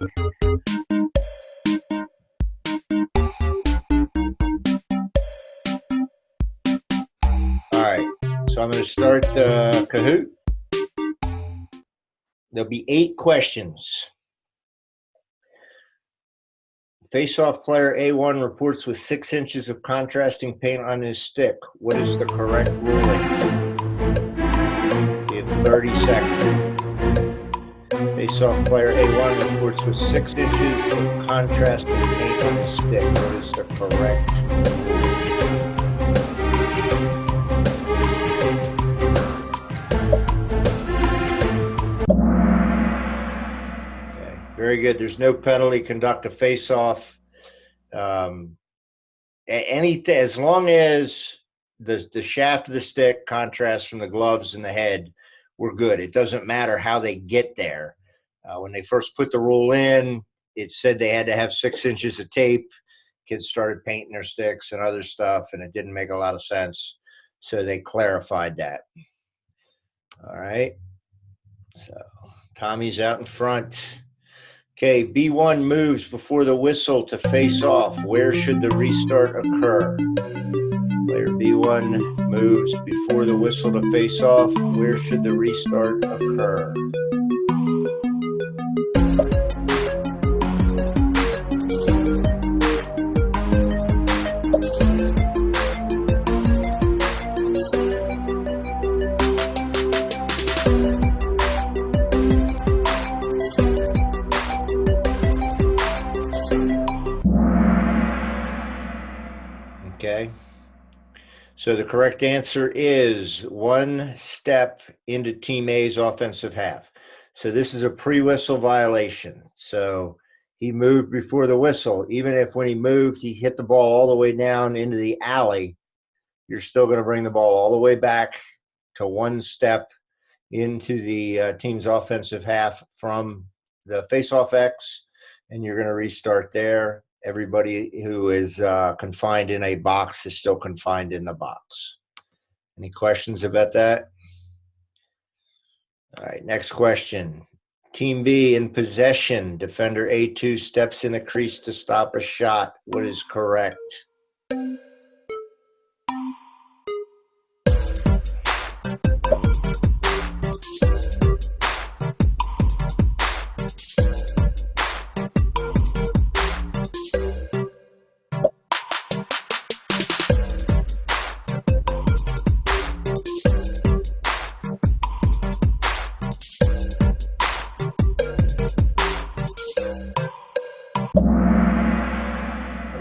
All right, so I'm going to start the Kahoot. There'll be 8 questions. Face-off player A1 reports with 6 inches of contrasting paint on his stick. What is the correct ruling? You have 30 seconds. Face-off player A1 reports with 6 inches of contrasting paint on his stick. What is the correct ruling? Okay, very good. There's no penalty. Conduct a face-off. As long as the shaft of the stick contrasts from the gloves and the head, we're good. It doesn't matter how they get there. When they first put the rule in, it said they had to have 6 inches of tape. Kids started painting their sticks and other stuff, and it didn't make a lot of sense. So they clarified that. All right. So Tommy's out in front. Okay, B1 moves before the whistle to face off. Where should the restart occur? Player B1 moves before the whistle to face off. Where should the restart occur? Okay, so the correct answer is 1 step into Team A's offensive half. So this is a pre-whistle violation. So he moved before the whistle. Even if when he moved, he hit the ball all the way down into the alley, you're still going to bring the ball all the way back to 1 step into the team's offensive half from the face-off X, and you're going to restart there. Everybody who is confined in a box is still confined in the box. Any questions about that? All right, next question. Team B in possession. Defender A2 steps in the crease to stop a shot. What is correct?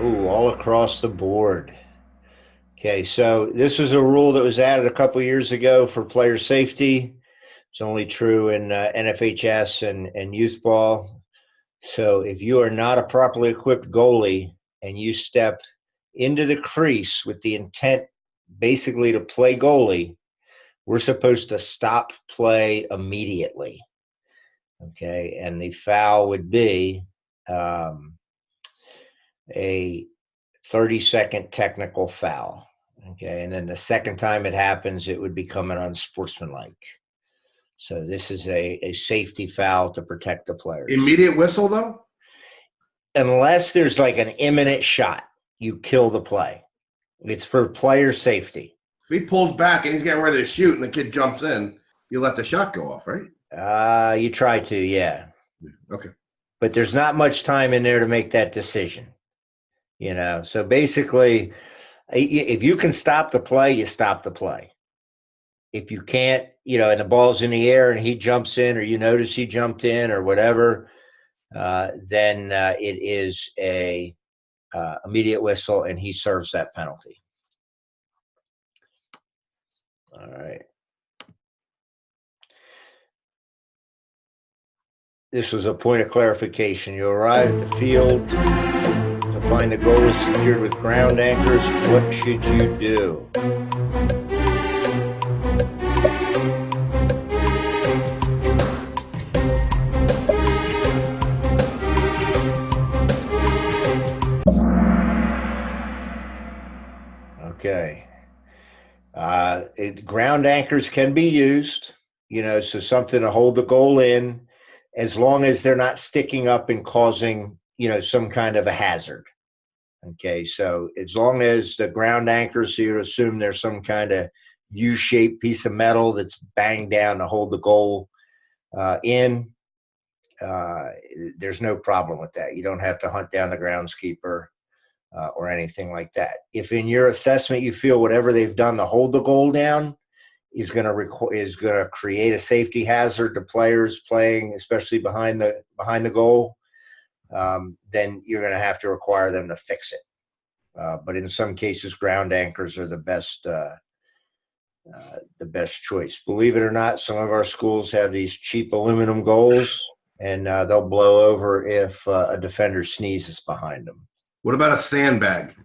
Ooh, all across the board. Okay, so this is a rule that was added a couple years ago for player safety. It's only true in NFHS and youth ball. So if you are not a properly equipped goalie and you step into the crease with the intent basically to play goalie, we're supposed to stop play immediately. Okay, and the foul would be a 30-second technical foul. Okay, and then the second time it happens, it would become an unsportsmanlike. So this is a safety foul to protect the players. Immediate whistle, though? Unless there's like an imminent shot, you kill the play. It's for player safety. If he pulls back and he's getting ready to shoot and the kid jumps in, you let the shot go off, right? You try to, yeah. Okay. But there's not much time in there to make that decision. You know, so basically, if you can stop the play, you stop the play. If you can't, you know, and the ball's in the air and he jumps in, or you notice he jumped in or whatever, then it is a immediate whistle and he serves that penalty. All right. This was a point of clarification. You arrive at the field to find the goal is secured with ground anchors. What should you do? Okay. Ground anchors can be used, you know, so something to hold the goal in. as long as they're not sticking up and causing, some kind of a hazard. Okay, so as long as the ground anchors, so you assume there's some kind of U-shaped piece of metal that's banged down to hold the goal in, there's no problem with that. You don't have to hunt down the groundskeeper or anything like that. If in your assessment you feel whatever they've done to hold the goal down is going to create a safety hazard to players playing, especially behind the goal, then you're going to have to require them to fix it. But in some cases, ground anchors are the best choice. Believe it or not, some of our schools have these cheap aluminum goals, and they'll blow over if a defender sneezes behind them. What about a sandbag?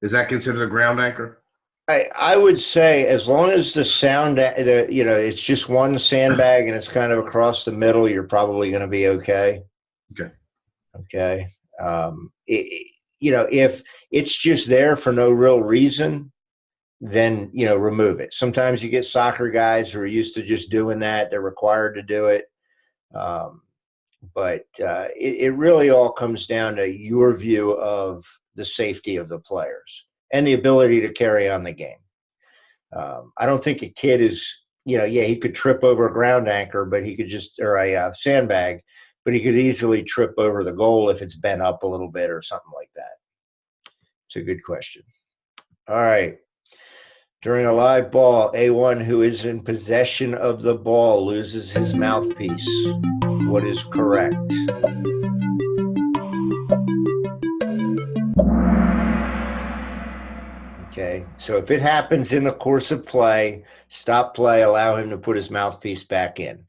Is that considered a ground anchor? I would say as long as it's just one sandbag and it's kind of across the middle, you're probably going to be okay. Okay. Okay. If it's just there for no real reason, then, remove it. Sometimes you get soccer guys who are used to just doing that. They're required to do it. But it really all comes down to your view of the safety of the players and the ability to carry on the game. I don't think a kid is, he could trip over a ground anchor, but he could or a sandbag, but he could easily trip over the goal if it's bent up a little bit or something like that. It's a good question. All right. During a live ball, A1 who is in possession of the ball loses his mouthpiece. What is correct? Okay, so if it happens in the course of play, stop play, allow him to put his mouthpiece back in.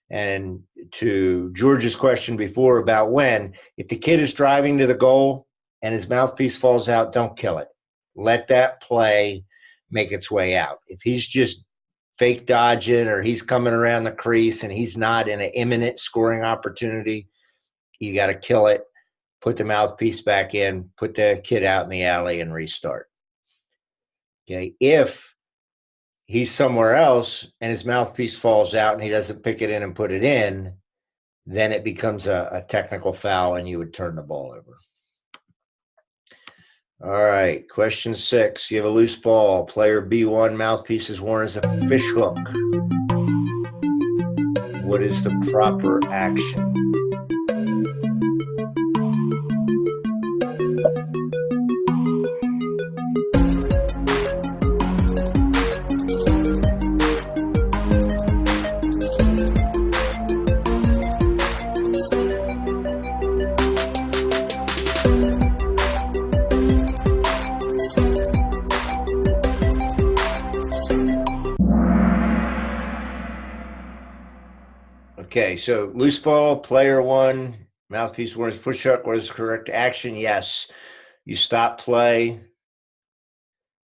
And to George's question before about when, if the kid is driving to the goal and his mouthpiece falls out, don't kill it. Let that play make its way out. If he's just fake dodging or he's coming around the crease and he's not in an imminent scoring opportunity, you got to kill it, put the mouthpiece back in, put the kid out in the alley and restart. Okay, if he's somewhere else and his mouthpiece falls out and he doesn't pick it in and put it in, then it becomes a technical foul and you would turn the ball over. All right, question 6. You have a loose ball. Player B1, mouthpiece is worn as a fish hook. What is the proper action? Okay, so loose ball, player 1, mouthpiece worn as push hook. What is the correct action? Yes. You stop play.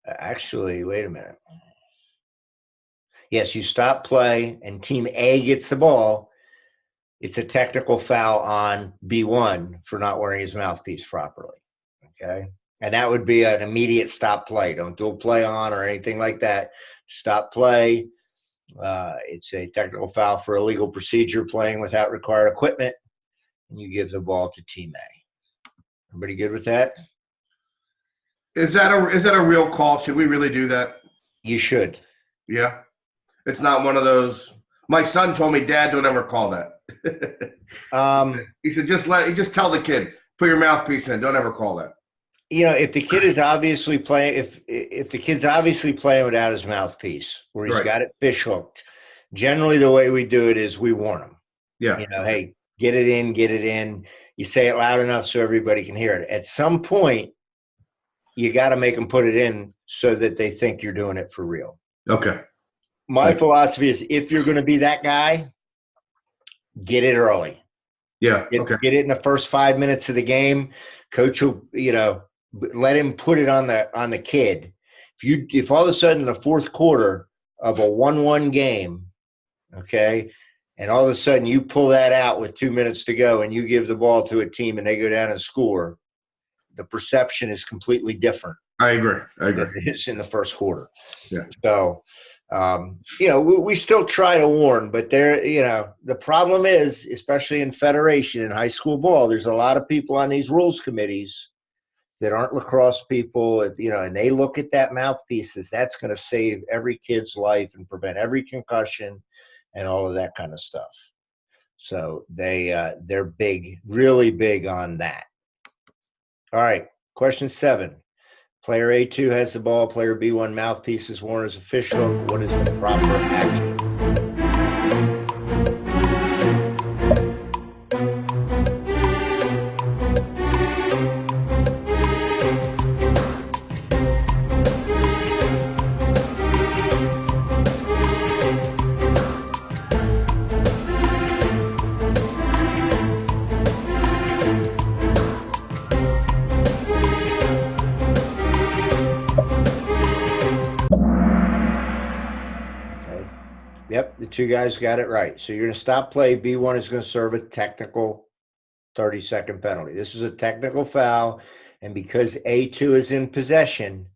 Actually, wait a minute. Yes, you stop play and team A gets the ball. It's a technical foul on B1 for not wearing his mouthpiece properly. Okay. And that would be an immediate stop play. Don't do a play on or anything like that. Stop play. It's a technical foul for illegal procedure, playing without required equipment, and you give the ball to team A. Everybody good with that? Is that a real call? Should we really do that? You should. Yeah. It's not one of those. My son told me, Dad, don't ever call that. He said, just tell the kid, put your mouthpiece in. Don't ever call that. If the kid is obviously playing, if the kid's obviously playing without his mouthpiece, or he's got it fish hooked, generally the way we do it is we warn him. Yeah. Hey, get it in, get it in. You say it loud enough so everybody can hear it. At some point, you got to make them put it in so that they think you're doing it for real. Okay. My philosophy is, if you're going to be that guy, get it early. Yeah. Get it in the first 5 minutes of the game. Coach will, let him put it on the kid. If all of a sudden in the fourth quarter of a 1-1 game, okay, and all of a sudden you pull that out with 2 minutes to go and you give the ball to a team and they go down and score, the perception is completely different. I agree. Than it is in the first quarter. Yeah. So You know, we still try to warn, but there, you know, the problem is, especially in federation and high school ball, there's a lot of people on these rules committees that aren't lacrosse people, you know, and they look at that mouthpiece as that's going to save every kid's life and prevent every concussion and all of that kind of stuff. So they're big, really big on that. All right, question 7. Player A2 has the ball. Player B1 mouthpiece is worn as official. What is the proper action? Yep, the 2 guys got it right. So you're going to stop play. B1 is going to serve a technical 30-second penalty. This is a technical foul, and because A2 is in possession,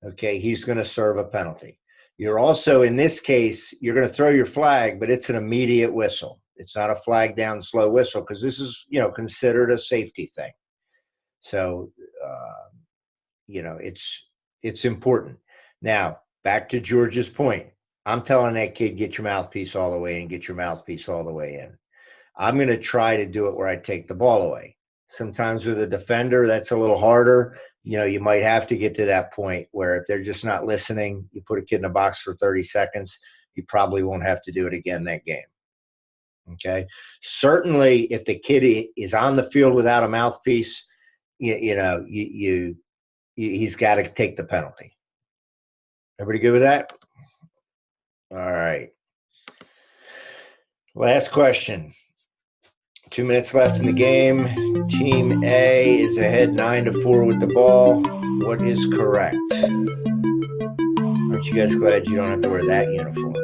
okay, he's going to serve a penalty. You're also, in this case, you're going to throw your flag, but it's an immediate whistle. It's not a flag down slow whistle because this is, you know, considered a safety thing. So, you know, it's important. Now, back to George's point. I'm telling that kid, get your mouthpiece all the way in, get your mouthpiece all the way in. I'm going to try to do it where I take the ball away. Sometimes with a defender, that's a little harder. You know, you might have to get to that point where if they're just not listening, you put a kid in a box for 30 seconds, you probably won't have to do it again that game. Okay? Certainly, if the kid is on the field without a mouthpiece, he's got to take the penalty. Everybody good with that? All right. Last question. 2 minutes left in the game. Team A is ahead 9-4 with the ball. What is correct? Aren't you guys glad you don't have to wear that uniform?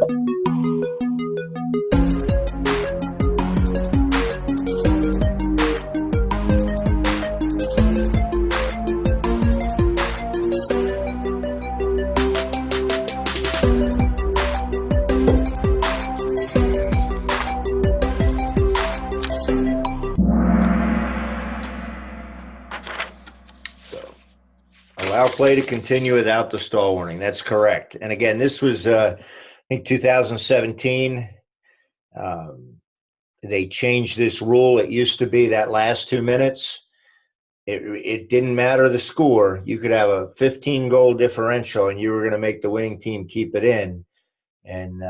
Allow play to continue without the stall warning. That's correct. And again, this was, I think, 2017. They changed this rule. It used to be that last 2 minutes, it didn't matter the score. You could have a 15-goal differential, and you were going to make the winning team keep it in. And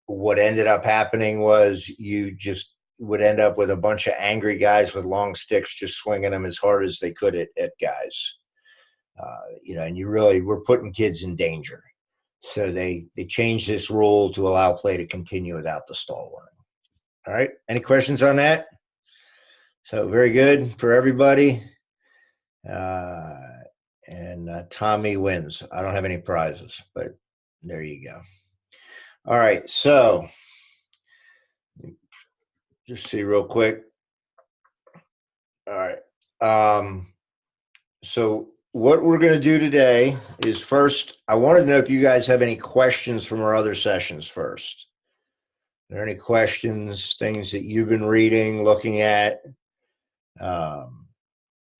what ended up happening was you just would end up with a bunch of angry guys with long sticks just swinging them as hard as they could at guys. You know, and you really were putting kids in danger. So they changed this rule to allow play to continue without the stall warning. All right. Any questions on that? So very good for everybody. And Tommy wins. I don't have any prizes, but there you go. All right. So just see real quick. All right. So what we're going to do today is first, I wanted to know if you guys have any questions from our other sessions first. Are there any questions, things that you've been reading, looking at,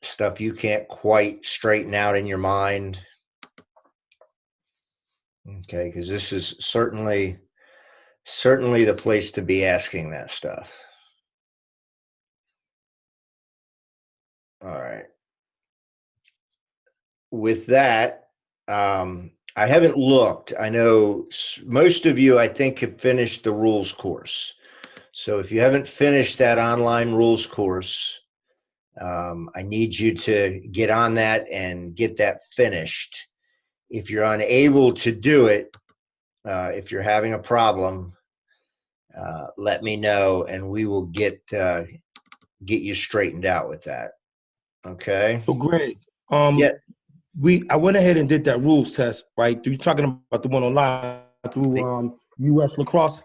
stuff you can't quite straighten out in your mind? Okay, because this is certainly the place to be asking that stuff. All right. With that, I haven't looked. I know most of you, I think, have finished the rules course. So if you haven't finished that online rules course, I need you to get on that and get that finished. If you're unable to do it, if you're having a problem, let me know, and we will get you straightened out with that. Okay. So Greg, yeah. I went ahead and did that rules test, right? You're talking about the one online through US Lacrosse?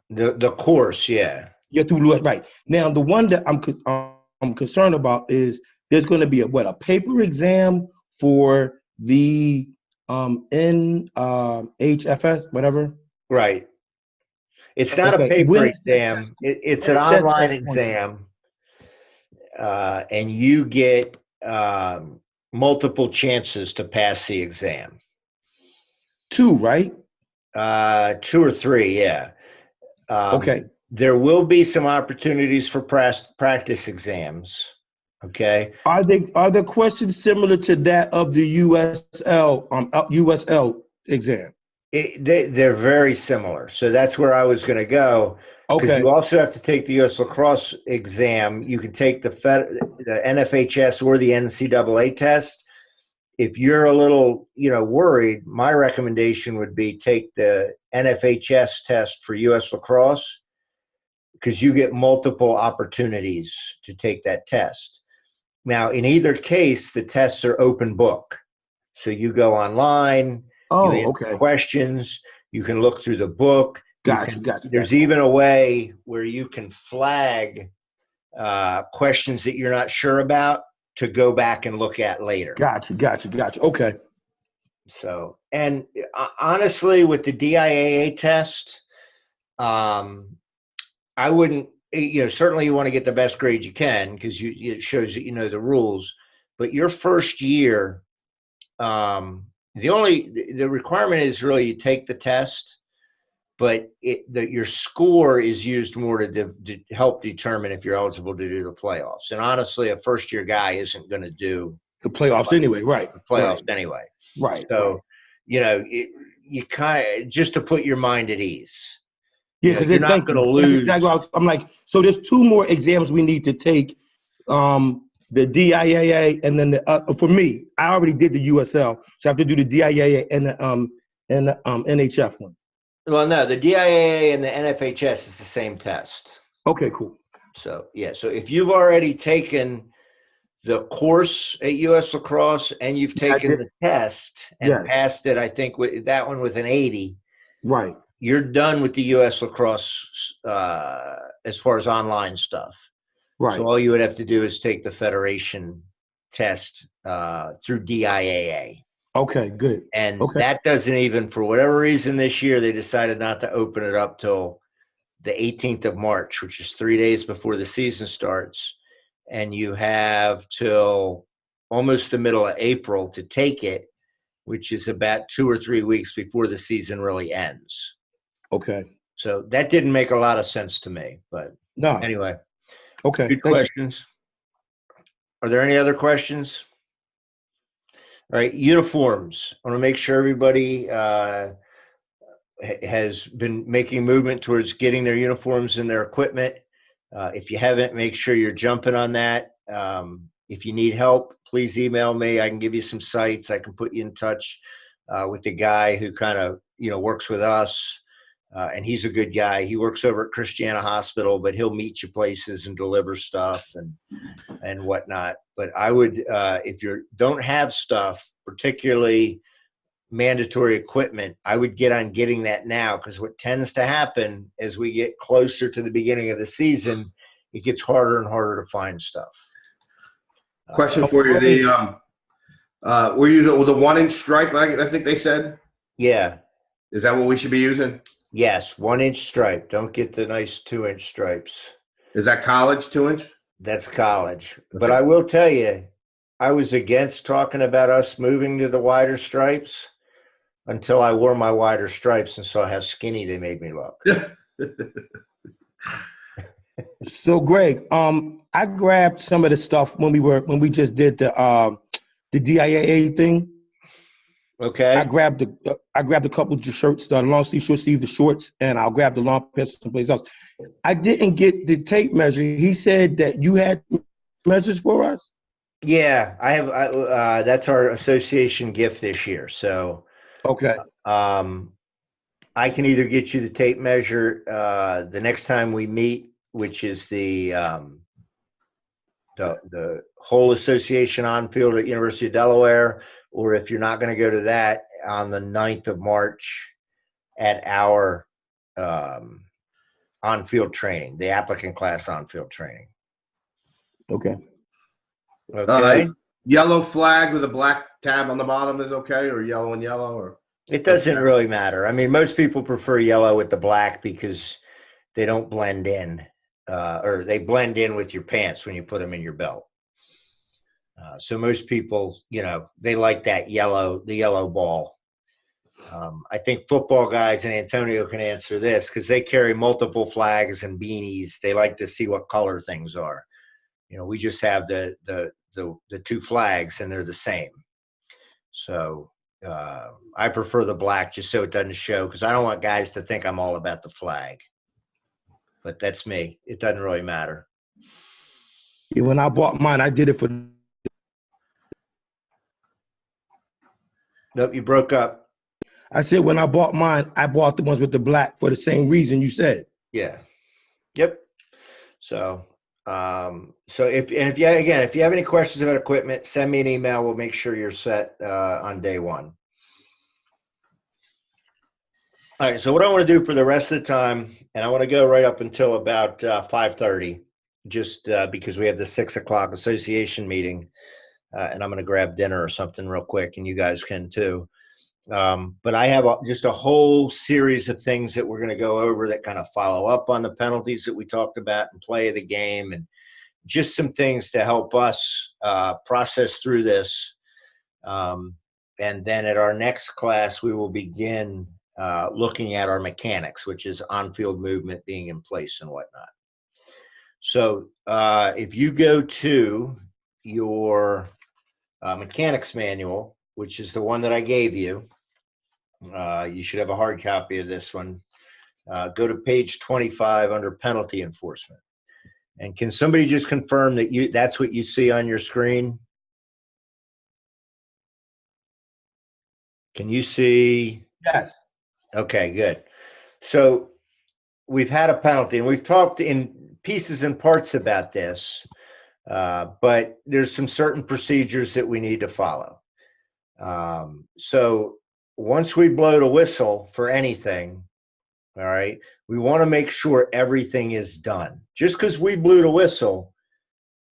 The course, yeah. Yeah, through US, right. Now, the one that I'm concerned about is there's going to be a paper exam for the HFS, whatever. Right. It's not a Okay. paper When is that test? exam. It's When an is that online test on? exam, and you get multiple chances to pass the exam. 2, right? 2 or 3, yeah. Okay. There will be some opportunities for practice exams. Okay. Are the questions similar to that of the USL exam? They're very similar. So that's where I was going to go. Because Okay. you also have to take the U.S. lacrosse exam. You can take the NFHS or the NCAA test. If you're a little, worried, my recommendation would be take the NFHS test for U.S. lacrosse, because you get multiple opportunities to take that test. Now, in either case, the tests are open book. So you go online, you Oh, answer okay. questions, you can look through the book. Gotcha. There's even a way where you can flag questions that you're not sure about to go back and look at later. Gotcha. Okay. So, and honestly, with the DIAA test, I wouldn't, certainly you want to get the best grade you can because it shows that you know the rules. But your first year, the requirement is really you take the test, but your score is used more to help determine if you're eligible to do the playoffs. And honestly, a first year guy isn't going to do the playoffs anyway, right? The playoffs anyway. Right. So, you kind of just to put your mind at ease. Yeah, because you're not going to lose. I'm like, so there's 2 more exams we need to take. The DIAA and then for me, I already did the USL, so I have to do the DIAA and the NHF one. Well, no, the DIAA and the NFHS is the same test. Okay, cool. So, yeah. So if you've already taken the course at US Lacrosse and you've taken the test and passed it, I think with that one with an 80, right, you're done with the US Lacrosse as far as online stuff. Right. So all you would have to do is take the federation test through DIAA. Okay, good. And that doesn't even, for whatever reason this year, they decided not to open it up till the 18th of March, which is 3 days before the season starts. And you have till almost the middle of April to take it, which is about 2 or 3 weeks before the season really ends. Okay. So that didn't make a lot of sense to me, but anyway. Okay. Good questions. Are there any other questions? All right, uniforms. I want to make sure everybody has been making movement towards getting their uniforms and their equipment. If you haven't, make sure you're jumping on that. If you need help, please email me. I can give you some sites. I can put you in touch with the guy who kind of works with us, and he's a good guy. He works over at Christiana Hospital, but he'll meet you places and deliver stuff and whatnot. But I would, if you don't have stuff, particularly mandatory equipment, I would get on getting that now, because what tends to happen as we get closer to the beginning of the season, it gets harder and harder to find stuff. Question for you: we're using the 1-inch stripe. I think they said. Yeah. Is that what we should be using? Yes, 1-inch stripe. Don't get the nice 2-inch stripes. Is that college 2-inch? That's college. Okay. But I will tell you, I was against talking about us moving to the wider stripes until I wore my wider stripes and saw how skinny they made me look. So Greg, I grabbed some of the stuff when we just did the DIAA thing. Okay. I grabbed a couple of shirts, the long sleeve, short sleeve, the shorts, and I'll grab the long pants someplace else. I didn't get the tape measure. He said that you had measures for us. Yeah, I have. That's our association gift this year. So okay. I can either get you the tape measure the next time we meet, which is the whole association on field at University of Delaware, or if you're not going to go to that, on the 9th of March at our on-field training, the applicant class on-field training. Okay. Okay. Yellow flag with a black tab on the bottom is okay, or yellow and yellow, or It doesn't really matter. I mean, most people prefer yellow with the black because they don't blend in, or they blend in with your pants when you put them in your belt. So most people, they like that yellow, the yellow ball. I think football guys, and Antonio can answer this, because they carry multiple flags and beanies. They like to see what color things are. We just have the two flags, and they're the same. So I prefer the black just so it doesn't show, because I don't want guys to think I'm all about the flag. But that's me. It doesn't really matter. Yeah, when I bought mine, I did it for. Nope, you broke up. I said when I bought mine, I bought the ones with the black for the same reason you said. Yeah. Yep. So if you have any questions about equipment, send me an email. We'll make sure you're set on day one. All right. So what I want to do for the rest of the time, and I want to go right up until about 5:30, just because we have the 6 o'clock association meeting, and I'm going to grab dinner or something real quick, and you guys can too. But I have just a whole series of things that we're going to go over that kind of follow up on the penalties that we talked about and play of the game, and just some things to help us process through this. And then at our next class, we will begin looking at our mechanics, which is on-field movement, being in place and whatnot. So if you go to your mechanics manual, which is the one that I gave you, you should have a hard copy of this one. Go to page 25 under penalty enforcement. And can somebody just confirm that that's what you see on your screen? Can you see? Yes. Okay, good. So we've had a penalty, and we've talked in pieces and parts about this, but there's some certain procedures that we need to follow. So once we blow the whistle for anything, all right, we want to make sure everything is done. Just because we blew the whistle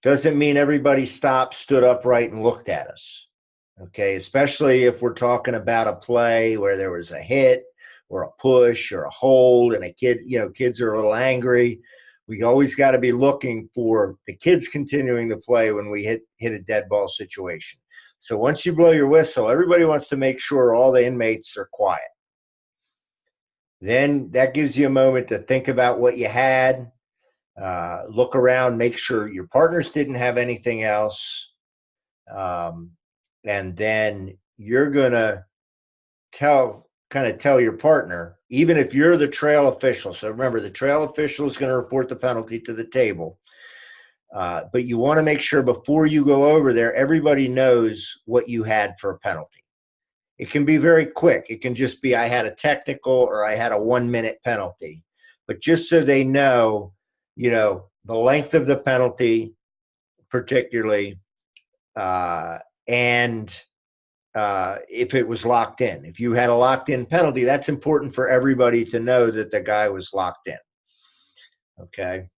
doesn't mean everybody stopped, stood upright, and looked at us. Okay, especially if we're talking about a play where there was a hit or a push or a hold, and kids are a little angry. We always got to be looking for the kids continuing to play when we hit a dead ball situation. So once you blow your whistle, everybody wants to make sure all the inmates are quiet. Then that gives you a moment to think about what you had, look around, make sure your partners didn't have anything else. And then you're going to tell your partner, even if you're the trail official. So remember, the trail official is going to report the penalty to the table. But you want to make sure before you go over there, everybody knows what you had for a penalty. It can be very quick. It can just be, I had a technical or I had a 1-minute penalty. But just so they know, the length of the penalty, particularly, and if it was locked in. If you had a locked in penalty, that's important for everybody to know that the guy was locked in. Okay.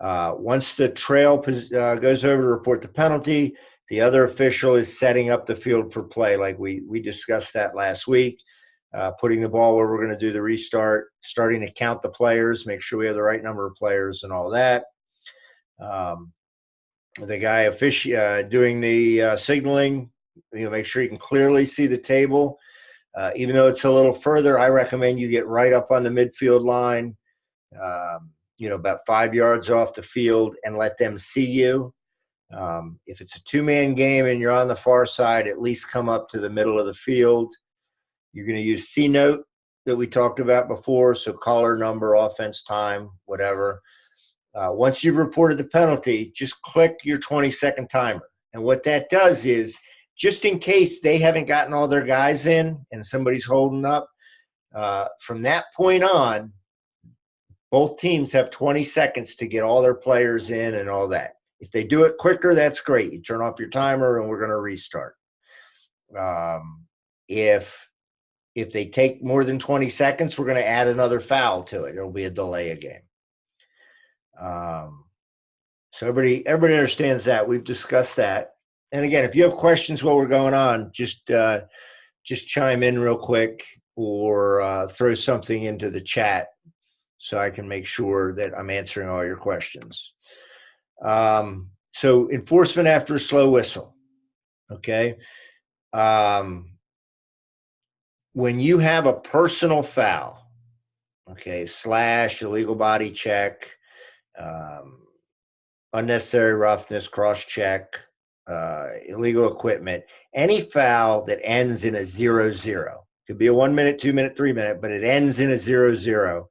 Once the trail goes over to report the penalty, the other official is setting up the field for play, like we discussed that last week, putting the ball where we're going to do the restart, starting to count the players, make sure we have the right number of players and all that. The guy doing the signaling, make sure you can clearly see the table. Even though it's a little further, I recommend you get right up on the midfield line, about 5 yards off the field, and let them see you. If it's a 2-man game and you're on the far side, at least come up to the middle of the field. You're going to use C-note that we talked about before, so caller, number, offense, time, whatever. Once you've reported the penalty, just click your 20-second timer. And what that does is, just in case they haven't gotten all their guys in and somebody's holding up, from that point on, both teams have 20 seconds to get all their players in and all that. If they do it quicker, that's great. You turn off your timer and we're going to restart. If they take more than 20 seconds, we're going to add another foul to it. It'll be a delay a game. So everybody understands that. We've discussed that. And again, if you have questions while we're going on, just chime in real quick or throw something into the chat so I can make sure that I'm answering all your questions. So enforcement after a slow whistle. Okay. When you have a personal foul, okay, slash, illegal body check, unnecessary roughness, cross check, illegal equipment, any foul that ends in a 0-0, could be a 1 minute, 2 minute, 3 minute, but it ends in a 0-0.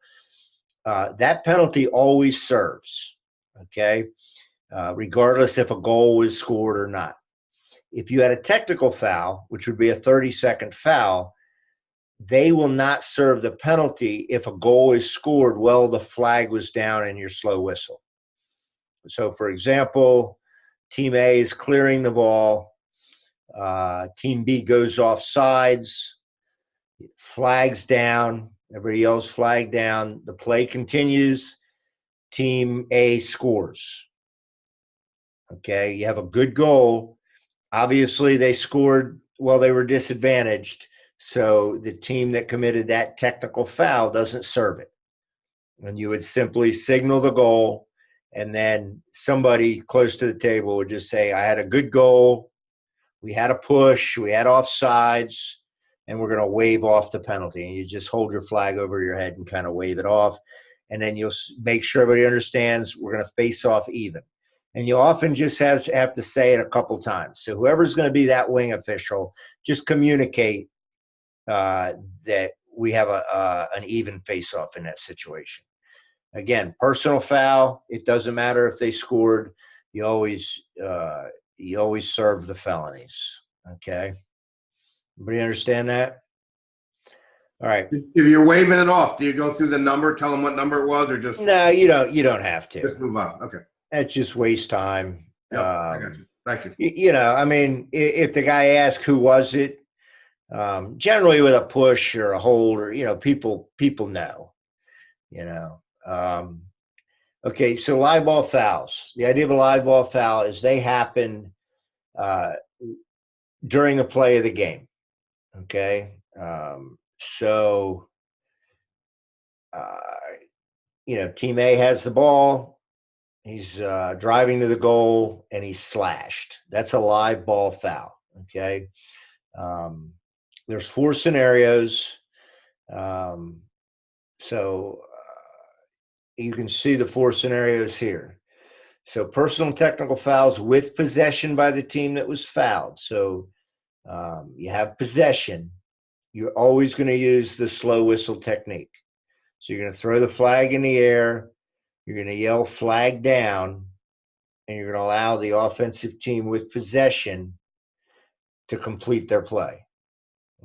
That penalty always serves, okay, regardless if a goal was scored or not. If you had a technical foul, which would be a 30-second foul, they will not serve the penalty if a goal is scored while the flag was down in your slow whistle. So, for example, Team A is clearing the ball. Team B goes off sides, flags down. Everybody yells flag down. The play continues. Team A scores. Okay, you have a good goal. Obviously, they scored while they were disadvantaged. So the team that committed that technical foul doesn't serve it. And you would simply signal the goal, and then somebody close to the table would just say, I had a good goal. We had a push. We had offsides, and we're going to wave off the penalty. And you just hold your flag over your head and kind of wave it off. And then you'll make sure everybody understands we're going to face off even. And you often just have to say it a couple times. So whoever's going to be that wing official, just communicate that we have an even face-off in that situation. Again, personal foul, it doesn't matter if they scored. You always serve the felonies. Okay, everybody understand that? All right. If you're waving it off, do you go through the number, tell them what number it was, or just No, you don't have to. Just move on. Okay. That just wastes time. Yep, I got you. Thank you. You know, I mean, if the guy asks who was it, generally with a push or a hold, or people know. Okay, so live ball fouls. The idea of a live ball foul is they happen during the play of the game. Okay, so Team A has the ball. He's driving to the goal and he's slashed. That's a live ball foul. Okay, there's 4 scenarios. So you can see the 4 scenarios here. So personal and technical fouls with possession by the team that was fouled. So you have possession. You're always going to use the slow whistle technique. So you're going to throw the flag in the air. You're going to yell flag down. And you're going to allow the offensive team with possession to complete their play.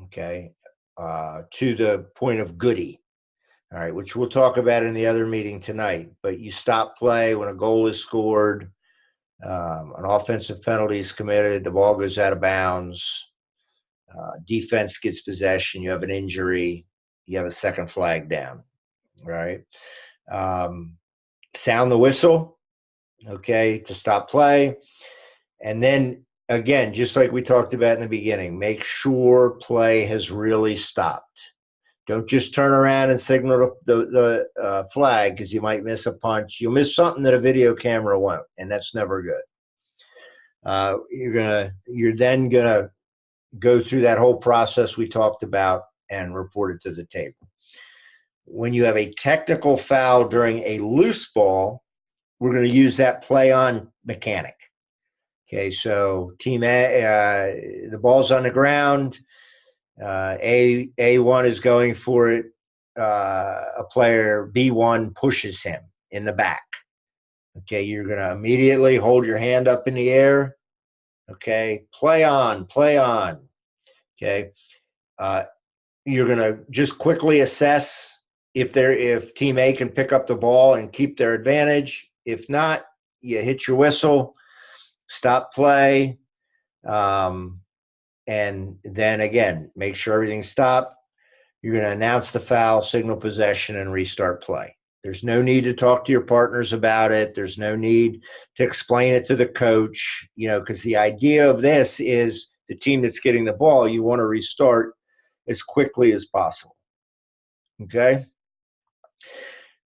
Okay. To the point of goody. All right, which we'll talk about in the other meeting tonight. But you stop play when a goal is scored, an offensive penalty is committed, the ball goes out of bounds, defense gets possession, you have an injury, you have a second flag down, right? Sound the whistle, okay, to stop play. And then, again, just like we talked about in the beginning, make sure play has really stopped. Don't just turn around and signal the flag, because you might miss a punch. You'll miss something that a video camera won't, and that's never good. You're then gonna go through that whole process we talked about and report it to the table. When you have a technical foul during a loose ball, we're going to use that play on mechanic. Okay, so team A, the ball's on the ground. A1 is going for it. A player B1 pushes him in the back. Okay, you're going to immediately hold your hand up in the air. Okay, play on, play on. Okay, you're going to just quickly assess if team A can pick up the ball and keep their advantage. If not, you hit your whistle, stop play. And then again, make sure everything's stopped. You're going to announce the foul, signal possession, and restart play. There's no need to talk to your partners about it. There's no need to explain it to the coach, because the idea of this is the team that's getting the ball, you want to restart as quickly as possible. Okay?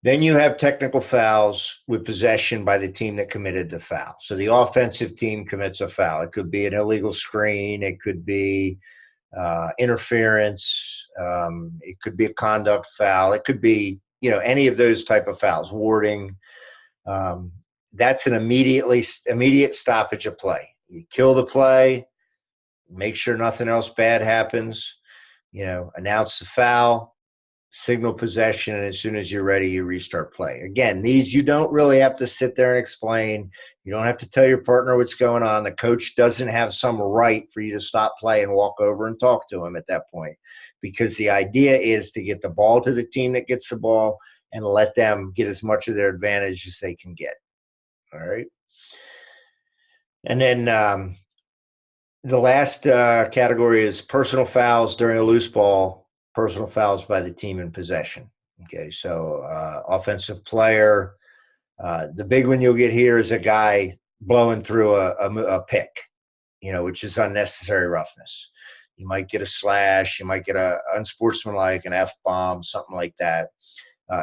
Then you have technical fouls with possession by the team that committed the foul. So the offensive team commits a foul. It could be an illegal screen. It could be interference. It could be a conduct foul. It could be, any of those type of fouls, warding. That's an immediate stoppage of play. You kill the play, make sure nothing else bad happens, announce the foul, signal possession, and as soon as you're ready, you restart play. Again, these you don't really have to sit there and explain. You don't have to tell your partner what's going on. The coach doesn't have some right for you to stop play and walk over and talk to him at that point, because the idea is to get the ball to the team that gets the ball and let them get as much of their advantage as they can get. All right. And then the last category is personal fouls during a loose ball. Personal fouls by the team in possession. Okay, so offensive player. The big one you'll get here is a guy blowing through a pick, which is unnecessary roughness. You might get a slash. You might get a unsportsmanlike, an F-bomb, something like that.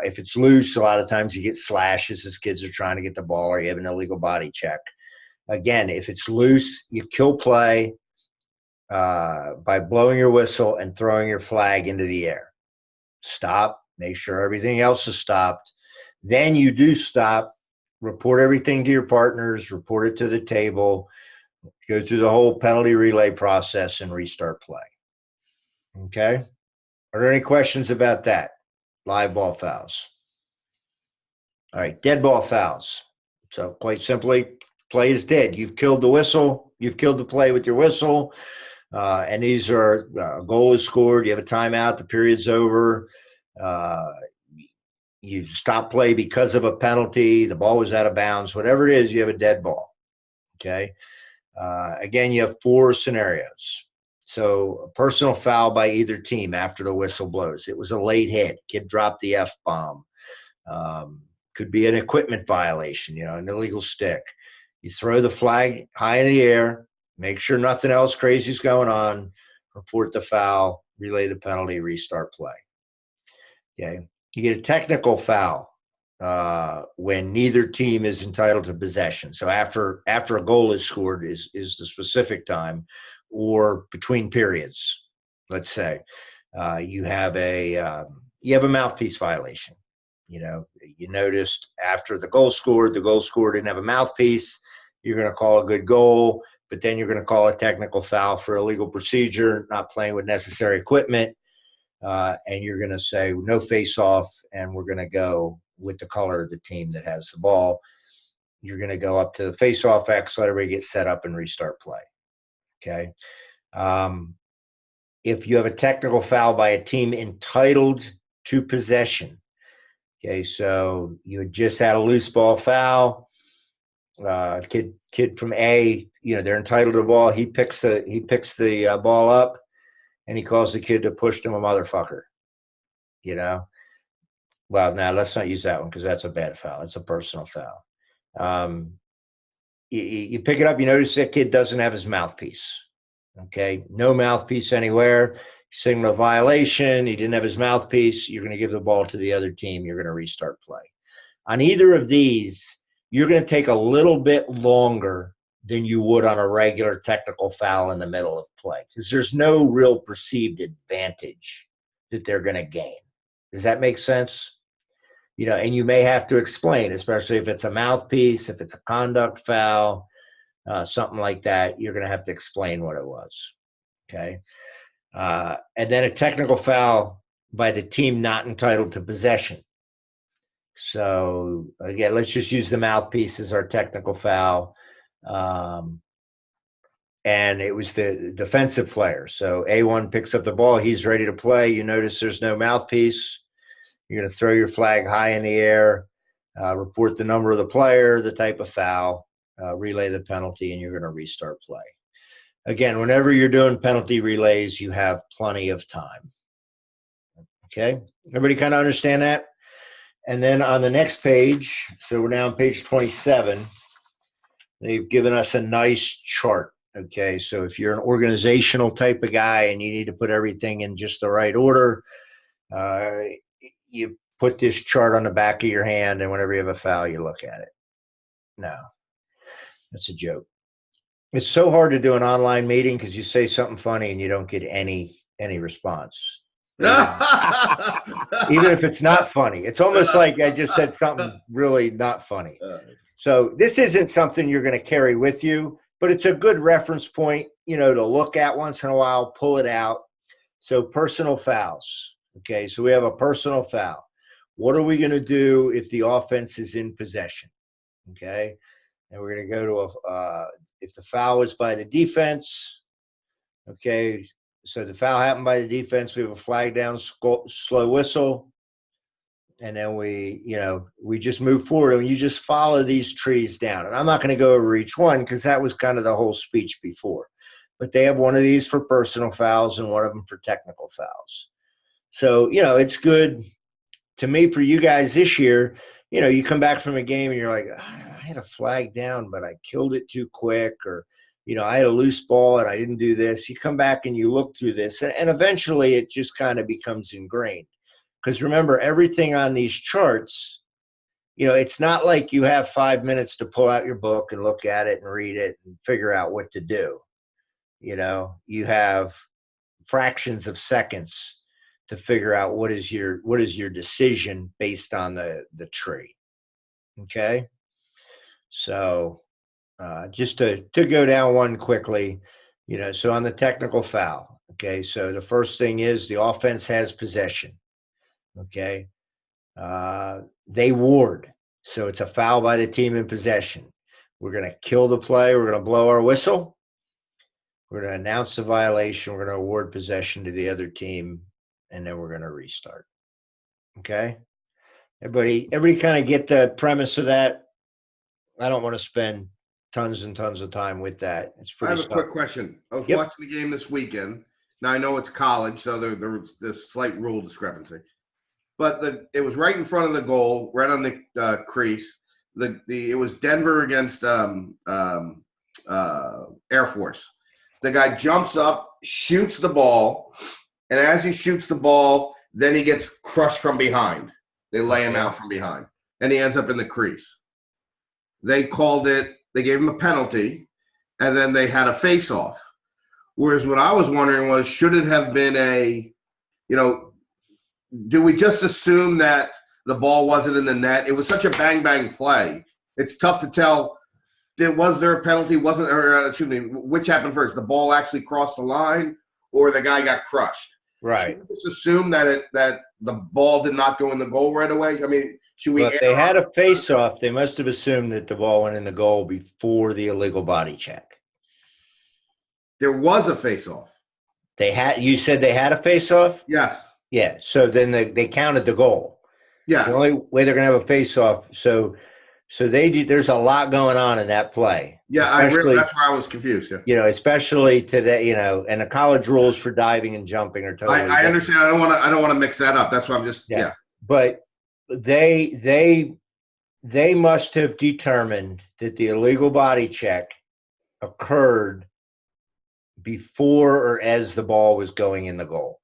If it's loose, a lot of times you get slashes as kids are trying to get the ball, or you have an illegal body check. Again, if it's loose, you kill play by blowing your whistle and throwing your flag into the air. Stop. Make sure everything else is stopped. Then you do stop. Report everything to your partners. Report it to the table. Go through the whole penalty relay process and restart play. Okay? Are there any questions about that? Live ball fouls. All right, dead ball fouls. So quite simply, play is dead. You've killed the whistle. You've killed the play with your whistle. And these are a goal is scored. You have a timeout. The period's over. You stop play because of a penalty. The ball was out of bounds. Whatever it is, you have a dead ball. Okay. Again, you have 4 scenarios. So a personal foul by either team after the whistle blows. It was a late hit. Kid dropped the F-bomb. Could be an equipment violation, an illegal stick. You throw the flag high in the air. Make sure nothing else crazy is going on. Report the foul, relay the penalty, restart play. Okay. You get a technical foul when neither team is entitled to possession. So after a goal is scored is the specific time, or between periods. Let's say you have a mouthpiece violation. You noticed after the goal scored didn't have a mouthpiece. You're going to call a good goal. But then you're going to call a technical foul for illegal procedure, not playing with necessary equipment, and you're going to say no face-off, and we're going to go with the color of the team that has the ball. You're going to go up to the face-off X, let everybody get set up and restart play. Okay. If you have a technical foul by a team entitled to possession, okay, so you had just had a loose ball foul. Kid from A, they're entitled to the ball. He picks the ball up, and he calls the kid to push him a motherfucker. Well, now let's not use that one because that's a bad foul. It's a personal foul. You pick it up. You notice that kid doesn't have his mouthpiece. Okay, no mouthpiece anywhere. Signal a violation. He didn't have his mouthpiece. You're going to give the ball to the other team. You're going to restart play. On either of these, you're going to take a little bit longer than you would on a regular technical foul in the middle of play, because there's no real perceived advantage that they're going to gain. Does that make sense? And you may have to explain, especially if it's a mouthpiece, if it's a conduct foul, something like that, you're going to have to explain what it was. Okay. And then a technical foul by the team not entitled to possession. So again, let's just use the mouthpiece as our technical foul. And it was the defensive player. So A1 picks up the ball. He's ready to play. You notice there's no mouthpiece. You're going to throw your flag high in the air, report the number of the player, the type of foul, relay the penalty, and you're going to restart play. Again, whenever you're doing penalty relays, you have plenty of time. Okay? Everybody kind of understand that? And then on the next page, so we're now on page 27, they've given us a nice chart. Okay, so if you're an organizational type of guy and you need to put everything in just the right order, you put this chart on the back of your hand, and whenever you have a foul, you look at it. No, that's a joke. It's so hard to do an online meeting because you say something funny and you don't get any response. Even if it's not funny. It's almost like I just said something really not funny. So this isn't something you're going to carry with you, but it's a good reference point, to look at once in a while, pull it out. So personal fouls. Okay, so we have a personal foul. What are we going to do if the offense is in possession? Okay, and we're going to go to if the foul is by the defense. Okay, so the foul happened by the defense. We have a flag down, slow whistle, and then we just move forward, and you just follow these trees down. And I'm not going to go over each one because that was kind of the whole speech before. But they have one of these for personal fouls and one of them for technical fouls. So, it's good to me for you guys this year. You come back from a game and you're like, I had a flag down, but I killed it too quick, or I had a loose ball and I didn't do this. You come back and you look through this, and eventually it just kind of becomes ingrained. Because remember, everything on these charts, it's not like you have 5 minutes to pull out your book and look at it and read it and figure out what to do. You have fractions of seconds to figure out what is your decision based on the tree. Okay, so just to go down one quickly, so on the technical foul. Okay, so the first thing is the offense has possession. Okay, they ward, so it's a foul by the team in possession. We're going to kill the play. We're going to blow our whistle. We're going to announce the violation. We're going to award possession to the other team, and then we're going to restart. Okay, everybody kind of get the premise of that. I don't want to spend tons and tons of time with that. It's pretty. I have a quick question. I was watching the game this weekend. Now I know it's college, so there's slight rule discrepancy, but it was right in front of the goal, right on the crease. It was Denver against Air Force. The guy jumps up, shoots the ball, and as he shoots the ball, then he gets crushed from behind. They lay him out from behind, and he ends up in the crease. They called it. They gave him a penalty, and then they had a face-off. Whereas what I was wondering was, should it have been do we just assume that the ball wasn't in the net? It was such a bang-bang play. It's tough to tell. Was there a penalty? Which happened first? The ball actually crossed the line, or the guy got crushed? Right. Should we just assume that the ball did not go in the goal right away? I mean, should we? Well, if they had a face-off, they must have assumed that the ball went in the goal before the illegal body check. There was a face-off. You said they had a face-off? Yes. Yeah. So then they counted the goal. Yes. The only way they're going to have a face-off. So there's a lot going on in that play. Yeah, that's where I was confused. Yeah. Especially today, and the college rules for diving and jumping are totally I understand. I don't want to mix that up. That's why I'm just yeah. But they must have determined that the illegal body check occurred before or as the ball was going in the goal.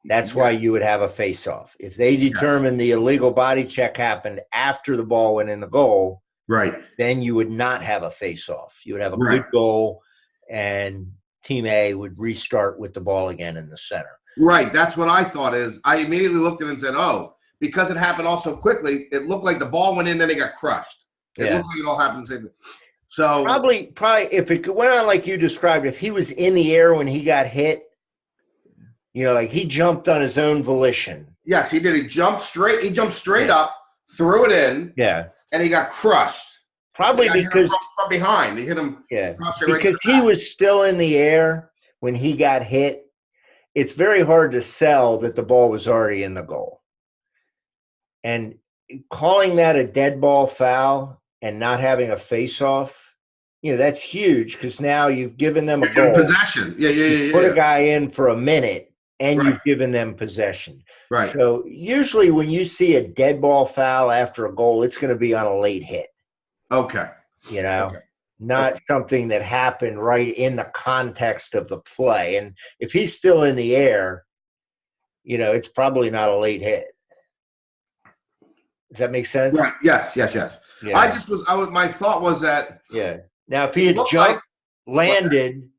That's why you would have a face-off. If they determined the illegal body check happened after the ball went in the goal, right, then you would not have a face-off. You would have a good goal, and Team A would restart with the ball again in the center. Right. That's what I thought. I immediately looked at it and said, oh, because it happened all so quickly, it looked like the ball went in, then it got crushed. It looked like it all happened the same. So probably if it went on like you described, if he was in the air when he got hit, like he jumped on his own volition. Yes, he did. He jumped straight up, threw it in. Yeah. And he got crushed. Probably because from behind. He hit him. Yeah. Because he was still in the air when he got hit. It's very hard to sell that the ball was already in the goal. And calling that a dead ball foul and not having a face-off, that's huge because now you've given them a goal. Possession. Yeah. Put a guy in for a minute, and Right. you've given them possession. Right. So usually when you see a dead ball foul after a goal, it's going to be on a late hit, Okay. Okay. not something that happened right in the context of the play. And if he's still in the air, it's probably not a late hit. Does that make sense? Right. Yes. Yes. Yes. Yeah. My thought was that. Yeah. Now, if he had Looked jumped, like- landed,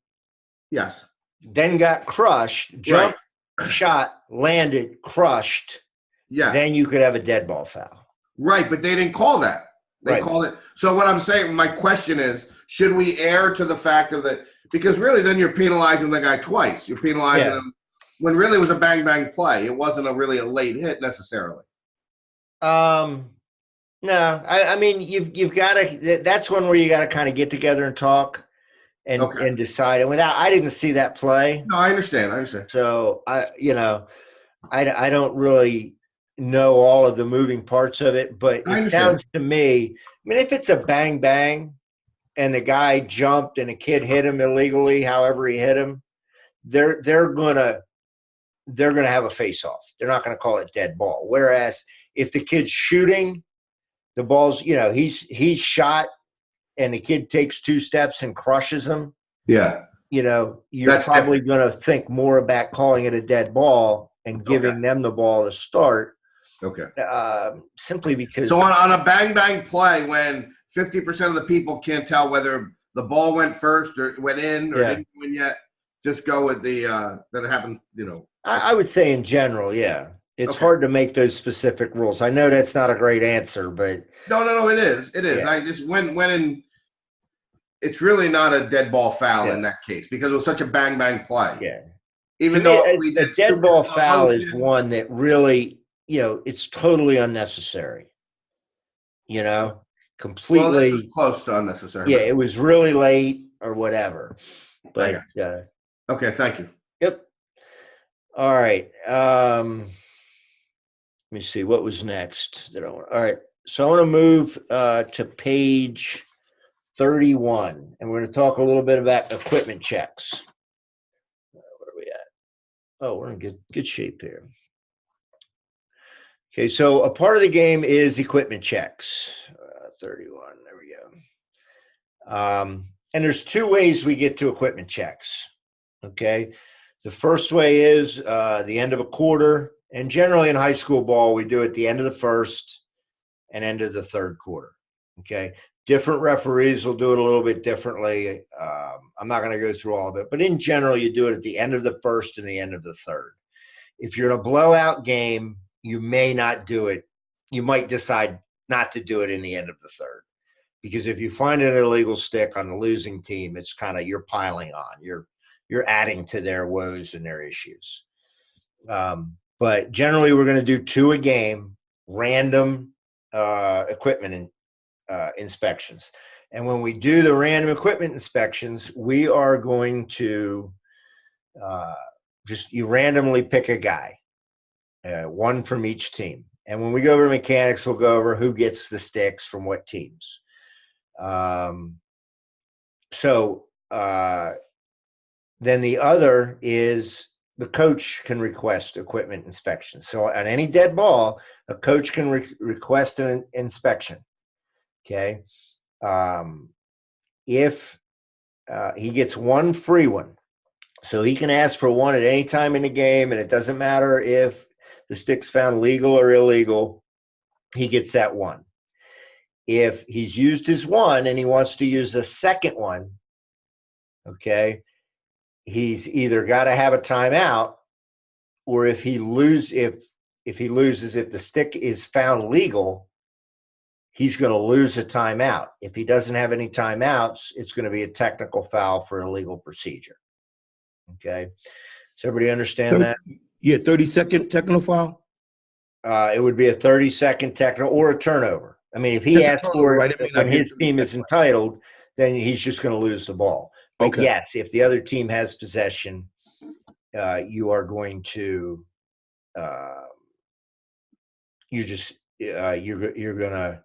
Yes. then got crushed, jumped, shot, landed, crushed, Yes. then you could have a dead ball foul. Right, but they didn't call that. They called it. So what I'm saying, my question is, should we err to the fact of that? Because really, then you're penalizing the guy twice. You're penalizing him when really it was a bang bang play. It wasn't really a late hit necessarily. No, I mean you've got to. That's one where you got to kind of get together and talk and decide. And I didn't see that play. No, I understand. So I don't really know all of the moving parts of it, but it sounds to me. I mean, if it's a bang bang, and the guy jumped and a kid hit him illegally, however he hit him, they're gonna have a face off. They're not gonna call it dead ball. Whereas if the kid's shooting, the ball's he's shot and the kid takes 2 steps and crushes him. Yeah. You're probably going to think more about calling it a dead ball and giving them the ball to start. Okay. Simply because. So on a bang bang play, when 50% of the people can't tell whether the ball went first or went in or didn't go in yet, just go with the that it happens. I would say in general, yeah. It's hard to make those specific rules. I know that's not a great answer, but no, it is. Yeah. I just when in. It's really not a dead ball foul in that case because it was such a bang bang play. Yeah. Even though we a did dead ball foul is one that really, it's totally unnecessary. Completely. Well, this was close to unnecessary. Yeah, it was really late or whatever. But okay, thank you. Yep. All right. Let me see what was next. All right. So I want to move to page 31, and we're going to talk a little bit about equipment checks. What are we at? Oh, we're in good shape here. Okay, so a part of the game is equipment checks. 31, there we go. And there's 2 ways we get to equipment checks. Okay, the first way is the end of a quarter, and generally in high school ball, we do it the end of the first and end of the third quarter. Okay. Different referees will do it a little bit differently. I'm not going to go through all of it, but in general, you do it at the end of the first and the end of the third. If you're in a blowout game, you may not do it. You might decide not to do it in the end of the third, because if you find an illegal stick on the losing team, it's kind of you're piling on. You're adding to their woes and their issues. But generally, we're going to do 2 a game, random equipment inspections. And when we do the random equipment inspections, we are going to you randomly pick a guy, 1 from each team. And when we go over mechanics, we'll go over who gets the sticks from what teams. Then the other is the coach can request equipment inspection. So on any dead ball, a coach can request an inspection. Okay. If he gets 1 free one, so he can ask for 1 at any time in the game, and it doesn't matter if the stick's found legal or illegal, he gets that 1. If he's used his 1 and he wants to use a second one, okay, he's either got to have a timeout, or if he loses, if the stick is found legal, he's going to lose a timeout. If he doesn't have any timeouts, it's going to be a technical foul for illegal procedure. Okay. Does everybody understand that? Yeah, 30-second technical foul? It would be a 30-second technical or a turnover. I mean, if he asks for it when his team is entitled, then he's just going to lose the ball. But yes, if the other team has possession, you are going to you're going to,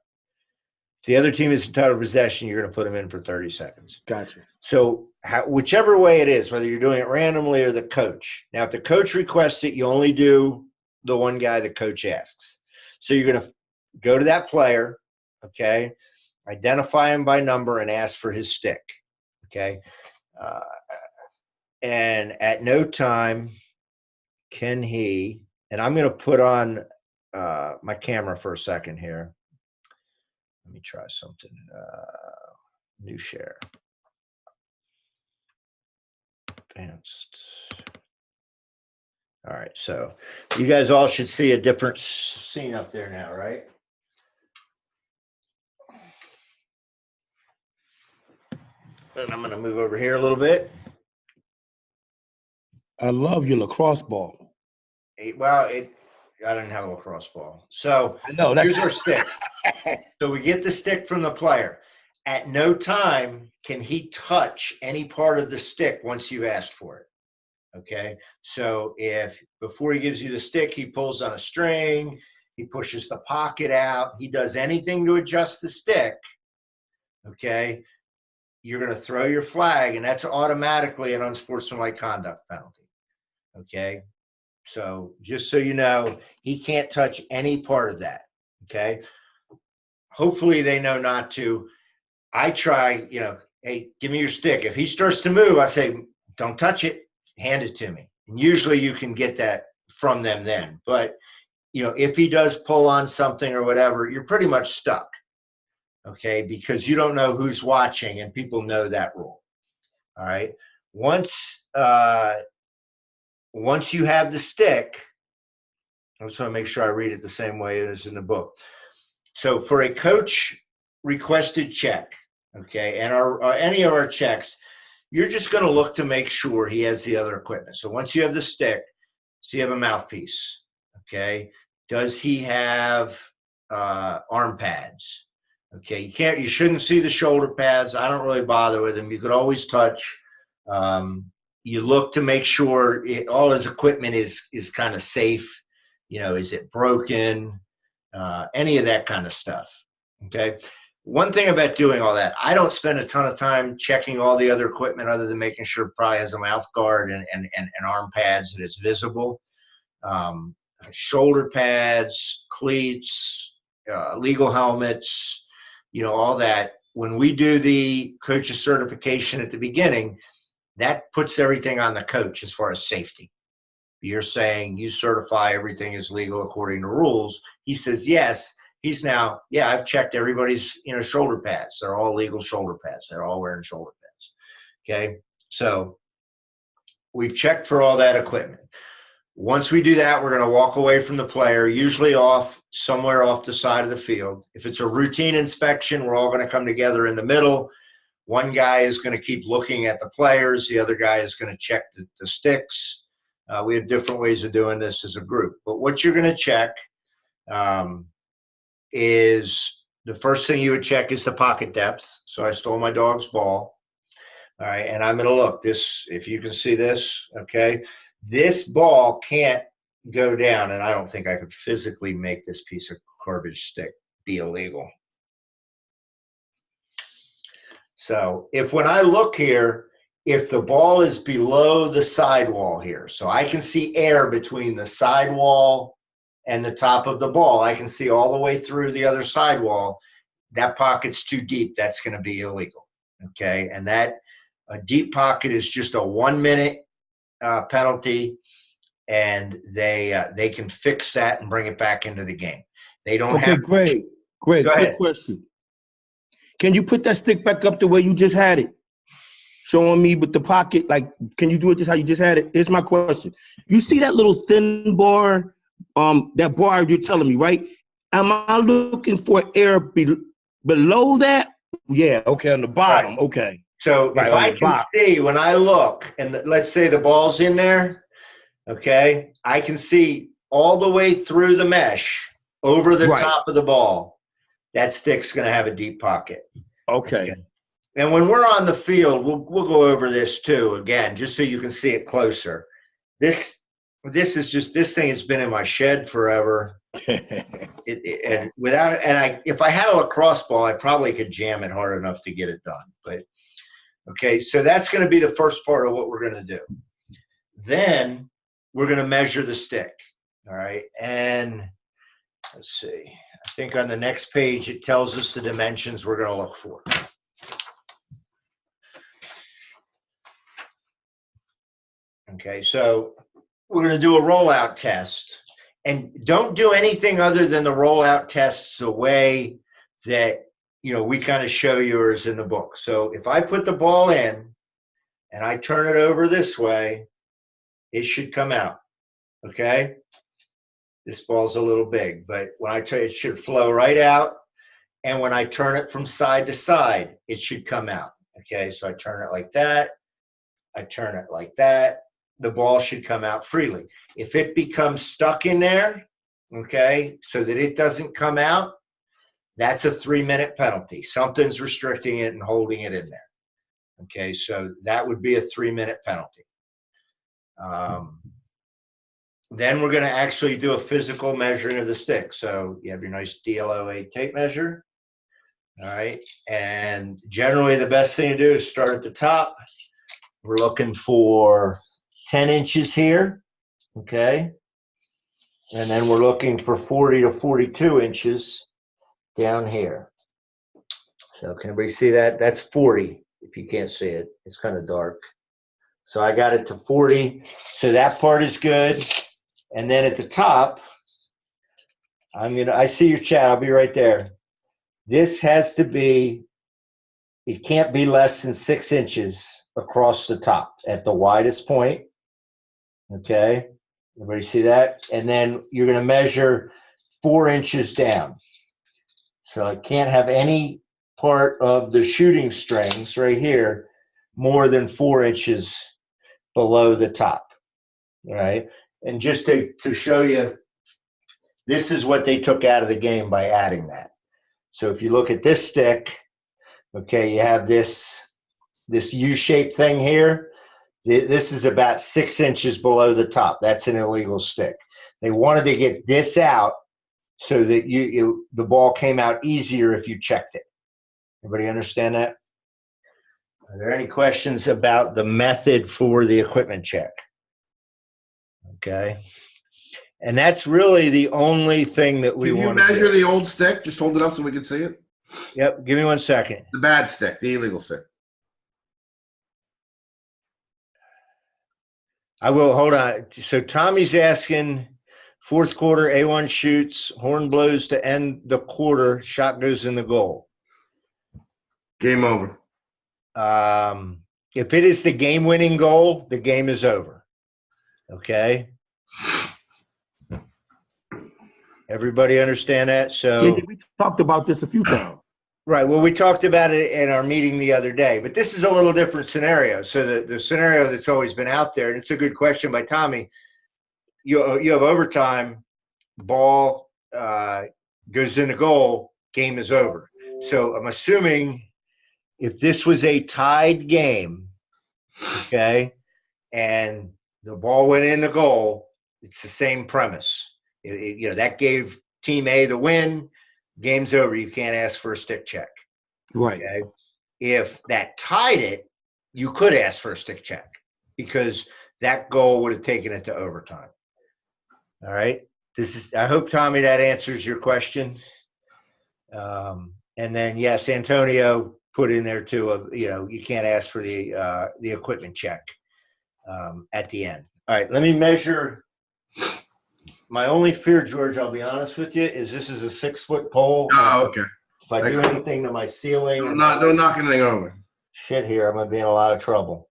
if the other team is entitled to possession, you're going to put them in for 30 seconds. Gotcha. So whichever way it is, whether you're doing it randomly or the coach. Now, if the coach requests it, you only do the one guy the coach asks. So you're going to go to that player, okay, identify him by number and ask for his stick, okay? And at no time can he, and I'm going to put on my camera for a second here. Let me try something. New share. Advanced. All right, so you guys all should see a different scene up there now, right? And I'm going to move over here a little bit. I love your lacrosse ball. Well, I didn't have a lacrosse ball. So I know, that's here's our stick. So we get the stick from the player. At no time can he touch any part of the stick once you asked for it. Okay, so if before he gives you the stick, he pulls on a string, he pushes the pocket out, he does anything to adjust the stick, okay, you're going to throw your flag, and that's automatically an unsportsmanlike conduct penalty. Okay, so just so you know, he can't touch any part of that. Okay, hopefully they know not to. I try, hey, give me your stick. If he starts to move, I say, don't touch it. Hand it to me. And usually you can get that from them then. But, if he does pull on something or whatever, you're pretty much stuck, okay, because you don't know who's watching, and people know that rule. All right. Once you have the stick, I just want to make sure I read it the same way as in the book. So for a coach requested check, okay, and any of our checks, you're just going to look to make sure he has the other equipment. So once you have the stick, so you have a mouthpiece, okay? Does he have arm pads? Okay, you shouldn't see the shoulder pads. I don't really bother with them. You could always touch. You look to make sure all his equipment is kind of safe. Is it broken? Any of that kind of stuff, okay? One thing about doing all that, I don't spend a ton of time checking all the other equipment other than making sure it probably has a mouth guard and arm pads that it's visible. Shoulder pads, cleats, legal helmets, all that. When we do the coach's certification at the beginning, that puts everything on the coach as far as safety. You're saying you certify everything is legal according to rules. He says yes. He's now, I've checked everybody's, shoulder pads. They're all legal shoulder pads. They're all wearing shoulder pads. Okay. So we've checked for all that equipment. Once we do that, we're going to walk away from the player, usually somewhere off the side of the field. If it's a routine inspection, we're all going to come together in the middle. One guy is going to keep looking at the players. The other guy is going to check the sticks. We have different ways of doing this as a group. But what you're going to check is the first thing you would check is the pocket depth. So I stole my dog's ball. All right, and I'm going to look this, if you can see this, okay, this ball can't go down, and I don't think I could physically make this piece of garbage stick be illegal. So when I look here, if the ball is below the sidewall here, so I can see air between the sidewall and the top of the ball, I can see all the way through the other sidewall, that pocket's too deep, that's going to be illegal, okay? And a deep pocket is just a 1 minute penalty, and they can fix that and bring it back into the game. They don't have. Okay, great. Quick question. Can you put that stick back up the way you just had it? Showing me with the pocket, can you do it just how you just had it? Here's my question. You see that little thin bar, that bar you're telling me, right? Am I looking for air below that? Yeah, okay, on the bottom, right. Okay. So if I can see when I look, and let's say the ball's in there, okay, I can see all the way through the mesh over the top of the ball. That stick's going to have a deep pocket. Okay. And when we're on the field, we'll go over this too, again, just so you can see it closer. This thing has been in my shed forever. If I had a lacrosse ball, I probably could jam it hard enough to get it done. But Okay, so that's going to be the first part of what we're going to do. Then we're going to measure the stick. All right, and let's see. I think on the next page it tells us the dimensions we're going to look for. Okay, so we're going to do a rollout test. And don't do anything other than the rollout tests the way that, we kind of show yours in the book. So if I put the ball in and I turn it over this way, it should come out. Okay? This ball's a little big, but when I turn it, should flow right out. And when I turn it from side to side, it should come out. Okay, so I turn it like that. I turn it like that. The ball should come out freely. If it becomes stuck in there, okay, so that it doesn't come out, that's a 3-minute penalty. Something's restricting it and holding it in there. Okay, so that would be a 3-minute penalty. Then we're going to actually do a physical measuring of the stick. So you have your nice DLOA tape measure. All right, and generally the best thing to do is start at the top. We're looking for 10 inches here, okay? And then we're looking for 40 to 42 inches down here. So can everybody see that? That's 40, if you can't see it. It's kind of dark. So I got it to 40. So that part is good. And then at the top, I see your chat. I'll be right there. This has to be, it can't be less than 6 inches across the top at the widest point. Okay, everybody see that? And then you're going to measure 4 inches down. So I can't have any part of the shooting strings right here more than 4 inches below the top. All right, and just to show you, this is what they took out of the game by adding that. So if you look at this stick, okay, you have this U-shaped thing here. This is about 6 inches below the top. That's an illegal stick. They wanted to get this out so that the ball came out easier if you checked it. Everybody understand that? Are there any questions about the method for the equipment check? Okay. And that's really the only thing that we want to do. Can you measure the old stick? Just hold it up so we can see it. Yep. Give me 1 second. The bad stick, the illegal stick. I will, hold on. So Tommy's asking, fourth quarter, A1 shoots, horn blows to end the quarter, shot goes in the goal. Game over. If it is the game-winning goal, the game is over. Okay? Everybody understand that? So Yeah, we talked about this a few times. right. Well, we talked about it in our meeting the other day, but this is a little different scenario. So the scenario that's always been out there, and it's a good question by Tommy, you have overtime, ball goes in the goal, game is over. So I'm assuming if this was a tied game, okay, and the ball went in the goal, it's the same premise. That gave Team A the win. Game's over. You can't ask for a stick check. Right. Okay? If that tied it, you could ask for a stick check because that goal would have taken it to overtime. All right. I hope, Tommy, that answers your question. And then, yes, Antonio put in there too. You can't ask for the equipment check at the end. All right. Let me measure. My only fear, George, I'll be honest with you, is this is a 6-foot pole. Oh, okay. If I do anything to my ceiling, Don't knock anything over. Shit here, I'm gonna be in a lot of trouble.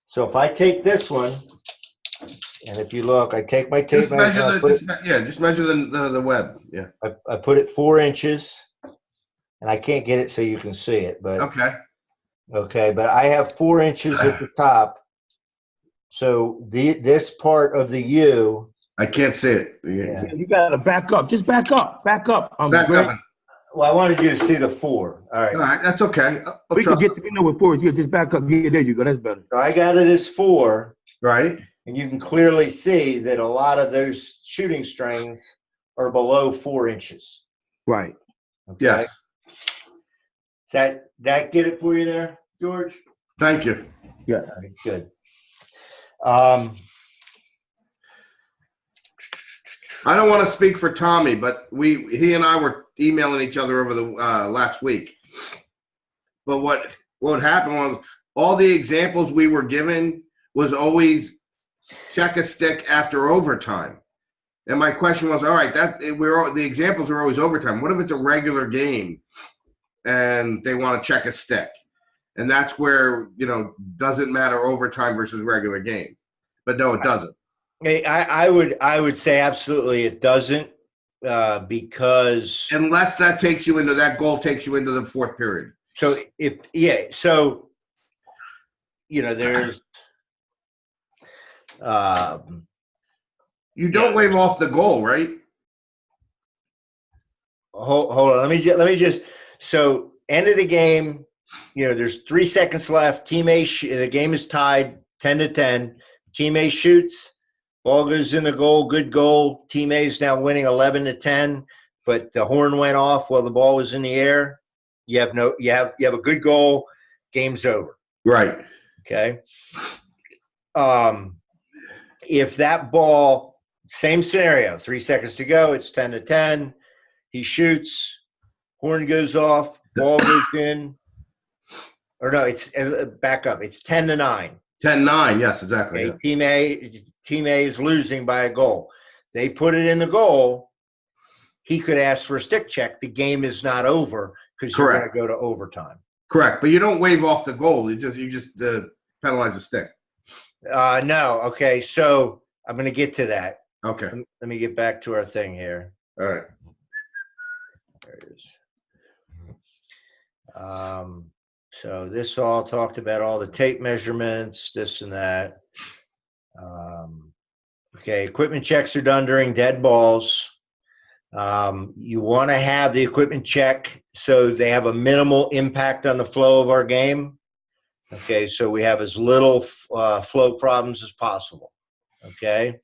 So if I take this one, and if you look, I take my tape Just measure the web. Yeah. I put it 4 inches, and I can't get it so you can see it, but okay, but I have 4 inches at the top. So this part of the U, I can't see it. Yeah. You gotta back up. Just back up. Back up. Back up. Well, I wanted you to see the 4. All right. All right, that's okay. We can get to know what 4 is. Yeah, just back up. Yeah, there you go. That's better. So I got it as 4. Right. And you can clearly see that a lot of those shooting strings are below 4 inches. Right. Okay? Yes. Does that get it for you there? George? Thank you. Yeah. All right, good. I don't want to speak for Tommy, but he and I were emailing each other over the last week. But what happened was all the examples we were given was always check a stick after overtime. And my question was, all right, the examples are always overtime. What if it's a regular game and they want to check a stick? And that's where, doesn't matter overtime versus regular game. But no, it doesn't. I would say absolutely it doesn't because unless that goal takes you into the fourth period. So there's you don't wave off the goal, right? Hold on. Let me just. So end of the game. There's 3 seconds left. Team A. The game is tied 10-10. Team A shoots. Ball goes in the goal. Good goal. Team A is now winning 11-10. But the horn went off while the ball was in the air. You have a good goal. Game's over. Right. Okay. If that ball, same scenario, 3 seconds to go, it's 10-10. He shoots, horn goes off, ball goes in. Or no, it's back up. It's 10-9. 10-9, yes, exactly. Okay. Yeah. Team A is losing by a goal. They put it in the goal. He could ask for a stick check. The game is not over because you're going to go to overtime. Correct, but you don't wave off the goal. You just penalize the stick. No. Okay, so I'm going to get to that. Okay. Let me get back to our thing here. All right. There it is. So this all talked about all the tape measurements, this and that. Okay, equipment checks are done during dead balls. You want to have the equipment check so they have a minimal impact on the flow of our game. Okay, so we have as little flow problems as possible. Okay.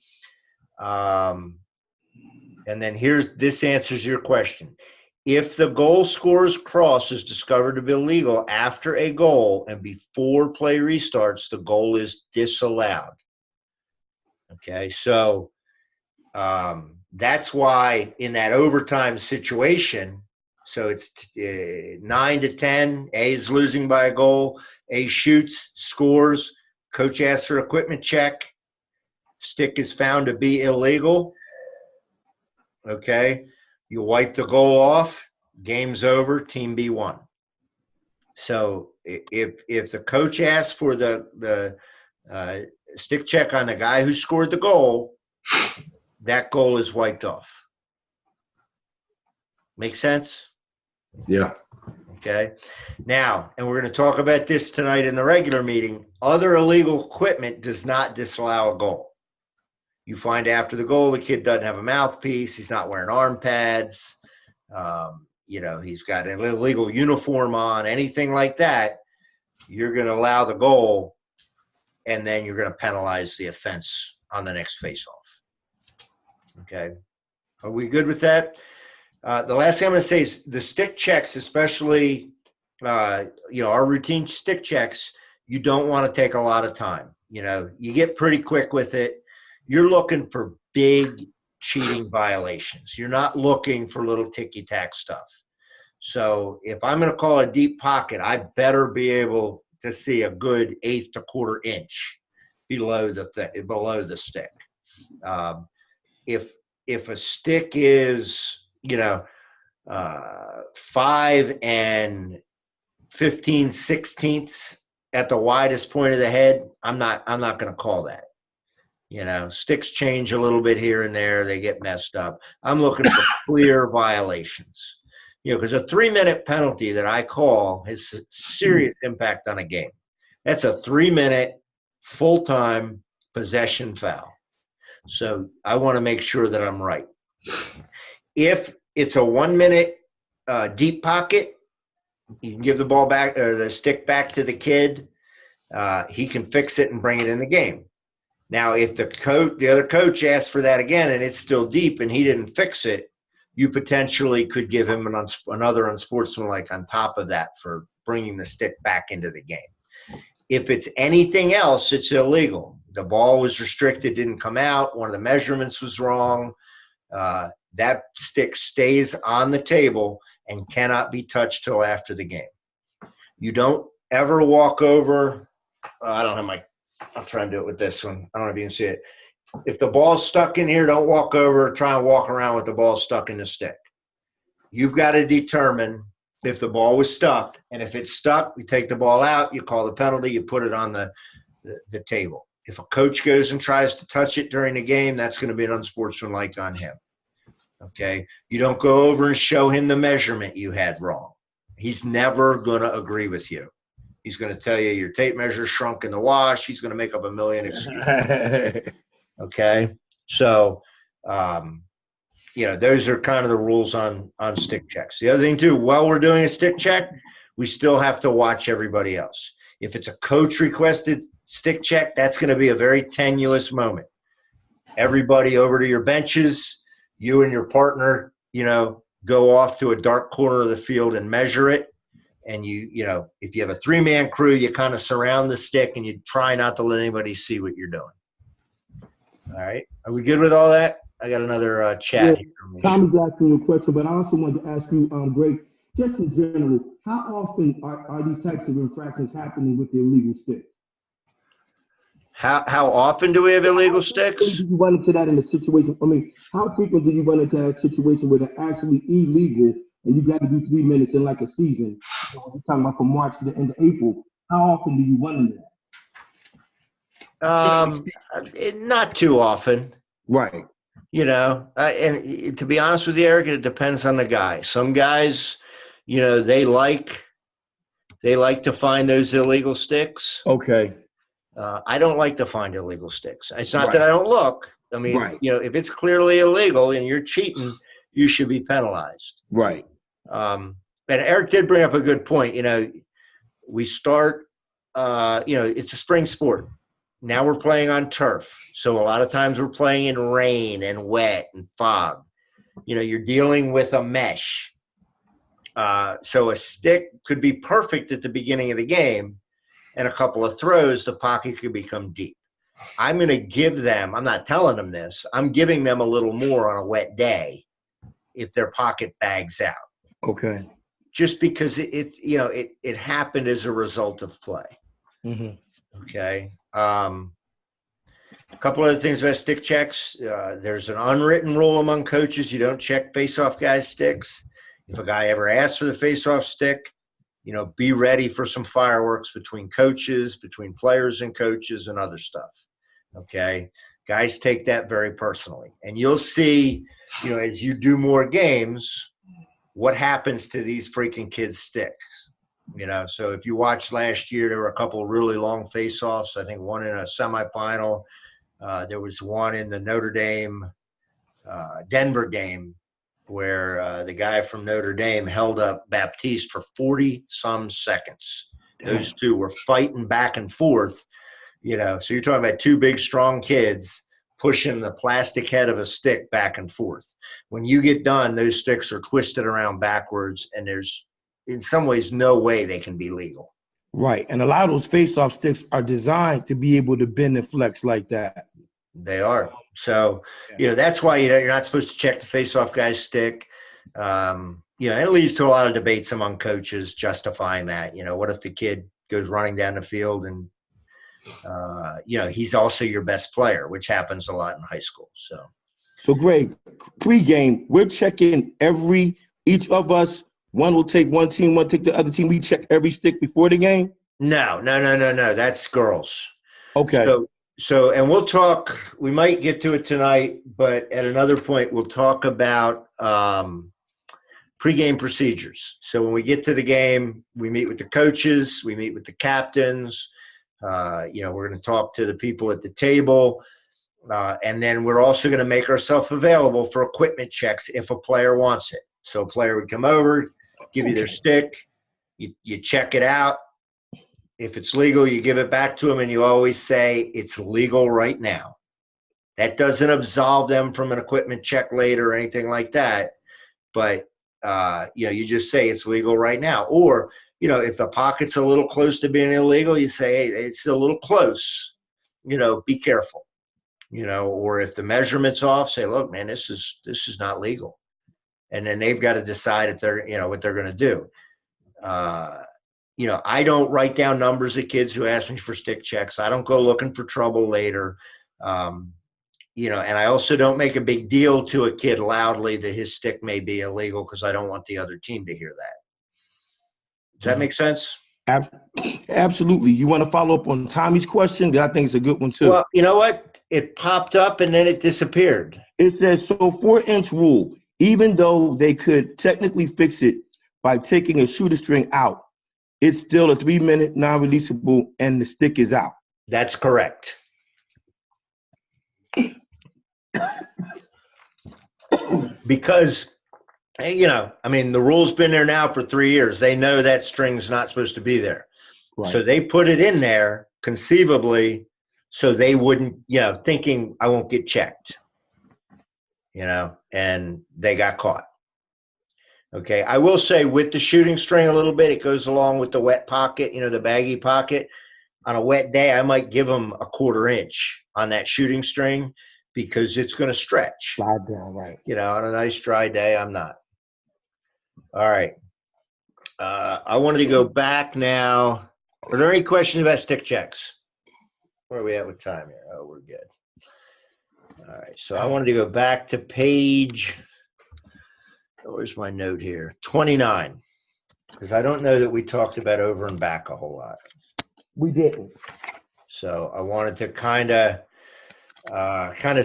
And then this answers your question. If the goal scorer's cross is discovered to be illegal after a goal and before play restarts, the goal is disallowed. Okay, so that's why in that overtime situation, so it's 9-10, A is losing by a goal, A shoots, scores, coach asks for equipment check, stick is found to be illegal. Okay, you wipe the goal off, game's over, team B won. So if the coach asks for the stick check on the guy who scored the goal, that goal is wiped off. Make sense? Yeah. Okay. Now, and we're going to talk about this tonight in the regular meeting. Other illegal equipment does not disallow a goal. You find after the goal, the kid doesn't have a mouthpiece. He's not wearing arm pads. He's got an illegal uniform on, anything like that. You're going to allow the goal, and then you're going to penalize the offense on the next face-off. Okay. Are we good with that? The last thing I'm going to say is the stick checks, especially, our routine stick checks, you don't want to take a lot of time. You get pretty quick with it. You're looking for big cheating violations. You're not looking for little ticky-tack stuff. So if I'm going to call a deep pocket, I better be able to see a good 1/8 to 1/4 inch below the stick. If a stick is 5 15/16 at the widest point of the head, I'm not going to call that. Sticks change a little bit here and there. They get messed up. I'm looking for clear violations. Because a 3-minute penalty that I call has a serious impact on a game. That's a 3-minute full-time possession foul. So I want to make sure that I'm right. If it's a 1-minute deep pocket, you can give the ball back or the stick back to the kid. He can fix it and bring it in the game. Now, if the other coach asks for that again and it's still deep and he didn't fix it, you potentially could give him another unsportsmanlike on top of that for bringing the stick back into the game. If it's anything else, it's illegal. The ball was restricted, didn't come out. One of the measurements was wrong. That stick stays on the table and cannot be touched till after the game. You don't ever walk over. I don't have I'll try and do it with this one. I don't know if you can see it. If the ball's stuck in here, don't walk over, try and walk around with the ball stuck in the stick. You've got to determine if the ball was stuck. And if it's stuck, you take the ball out, you call the penalty, you put it on the table. If a coach goes and tries to touch it during the game, that's going to be an unsportsmanlike on him. Okay? You don't go over and show him the measurement you had wrong. He's never going to agree with you. He's going to tell you your tape measure shrunk in the wash. He's going to make up a million excuses. Okay? So, those are kind of the rules on stick checks. The other thing, too, while we're doing a stick check, we still have to watch everybody else. If it's a coach-requested stick check, that's going to be a very tenuous moment. Everybody over to your benches, you and your partner, go off to a dark corner of the field and measure it. And if you have a three-man crew, you kind of surround the stick and you try not to let anybody see what you're doing. All right. Are we good with all that? I got another chat here. Tom is asking you a question, but I also wanted to ask you, Greg, just in general, how often are these types of infractions happening with the illegal sticks? How often do we have illegal sticks? Do you run into that in a situation? I mean, how frequent do you run into that situation where they're actually illegal and you got to do 3 minutes in like a season? So we're talking about from March to the end of April. How often do you run into that? Not too often. Right. And to be honest with you, Eric, it depends on the guy. Some guys, they like to find those illegal sticks. Okay. I don't like to find illegal sticks. It's not that I don't look. I mean, if it's clearly illegal and you're cheating, you should be penalized. Right. And Eric did bring up a good point. We start, it's a spring sport. Now we're playing on turf. So a lot of times we're playing in rain and wet and fog. You're dealing with a mesh. So a stick could be perfect at the beginning of the game, and a couple of throws, the pocket could become deep. I'm going to give them, I'm not telling them this, I'm giving them a little more on a wet day if their pocket bags out. Okay. Just because it happened as a result of play. Mm-hmm. Okay. A couple other things about stick checks. There's an unwritten rule among coaches. You don't check face-off guys' sticks. If a guy ever asks for the face-off stick, be ready for some fireworks between coaches, between players and coaches and other stuff. Okay. Guys take that very personally. And you'll see, as you do more games, what happens to these freaking kids' sticks. So if you watched last year, there were a couple of really long face-offs. I think one in a semifinal. There was one in the Notre Dame Denver game where the guy from Notre Dame held up Baptiste for 40-some seconds. Those two were fighting back and forth. So you're talking about two big, strong kids pushing the plastic head of a stick back and forth. When you get done, those sticks are twisted around backwards, and there's, in some ways, no way they can be legal. Right. And a lot of those face-off sticks are designed to be able to bend and flex like that. They are. So, that's why you're not supposed to check the face-off guy's stick. It leads to a lot of debates among coaches justifying that. What if the kid goes running down the field and, he's also your best player, which happens a lot in high school. So Greg, pregame, we're checking each of us. One will take one team, one take the other team. We check every stick before the game? No. That's girls. Okay. So, and we'll talk, we might get to it tonight, but at another point, we'll talk about pregame procedures. So when we get to the game, we meet with the coaches, we meet with the captains, we're going to talk to the people at the table. And then we're also going to make ourselves available for equipment checks if a player wants it. So a player would come over, give you their stick, you check it out. If it's legal, you give it back to them, and you always say it's legal right now. That doesn't absolve them from an equipment check later or anything like that. But, you just say it's legal right now. Or if the pocket's a little close to being illegal, you say, hey, it's a little close, be careful, or if the measurement's off, say, look, man, this is not legal. And then they've got to decide if they're, what they're going to do. I don't write down numbers of kids who ask me for stick checks. I don't go looking for trouble later. And I also don't make a big deal to a kid loudly that his stick may be illegal because I don't want the other team to hear that. Does that make sense? Absolutely. You want to follow up on Tommy's question? I think it's a good one too. Well, you know what? It popped up and then it disappeared. It says, so 4-inch rule, even though they could technically fix it by taking a shooter string out, it's still a 3-minute non-releasable and the stick is out. That's correct. Because, the rule's been there now for 3 years. They know that string's not supposed to be there. Right. So they put it in there conceivably so they wouldn't, thinking I won't get checked, and they got caught. Okay. I will say with the shooting string a little bit, it goes along with the wet pocket, the baggy pocket. On a wet day, I might give them a 1/4 inch on that shooting string because it's going to stretch. Slide down, right. On a nice dry day, I'm not. All right. I wanted to go back now. Are there any questions about stick checks? Where are we at with time here? Oh, we're good. All right. So I wanted to go back to page, where's my note here? 29. Because I don't know that we talked about over and back a whole lot. We didn't. So I wanted to kind of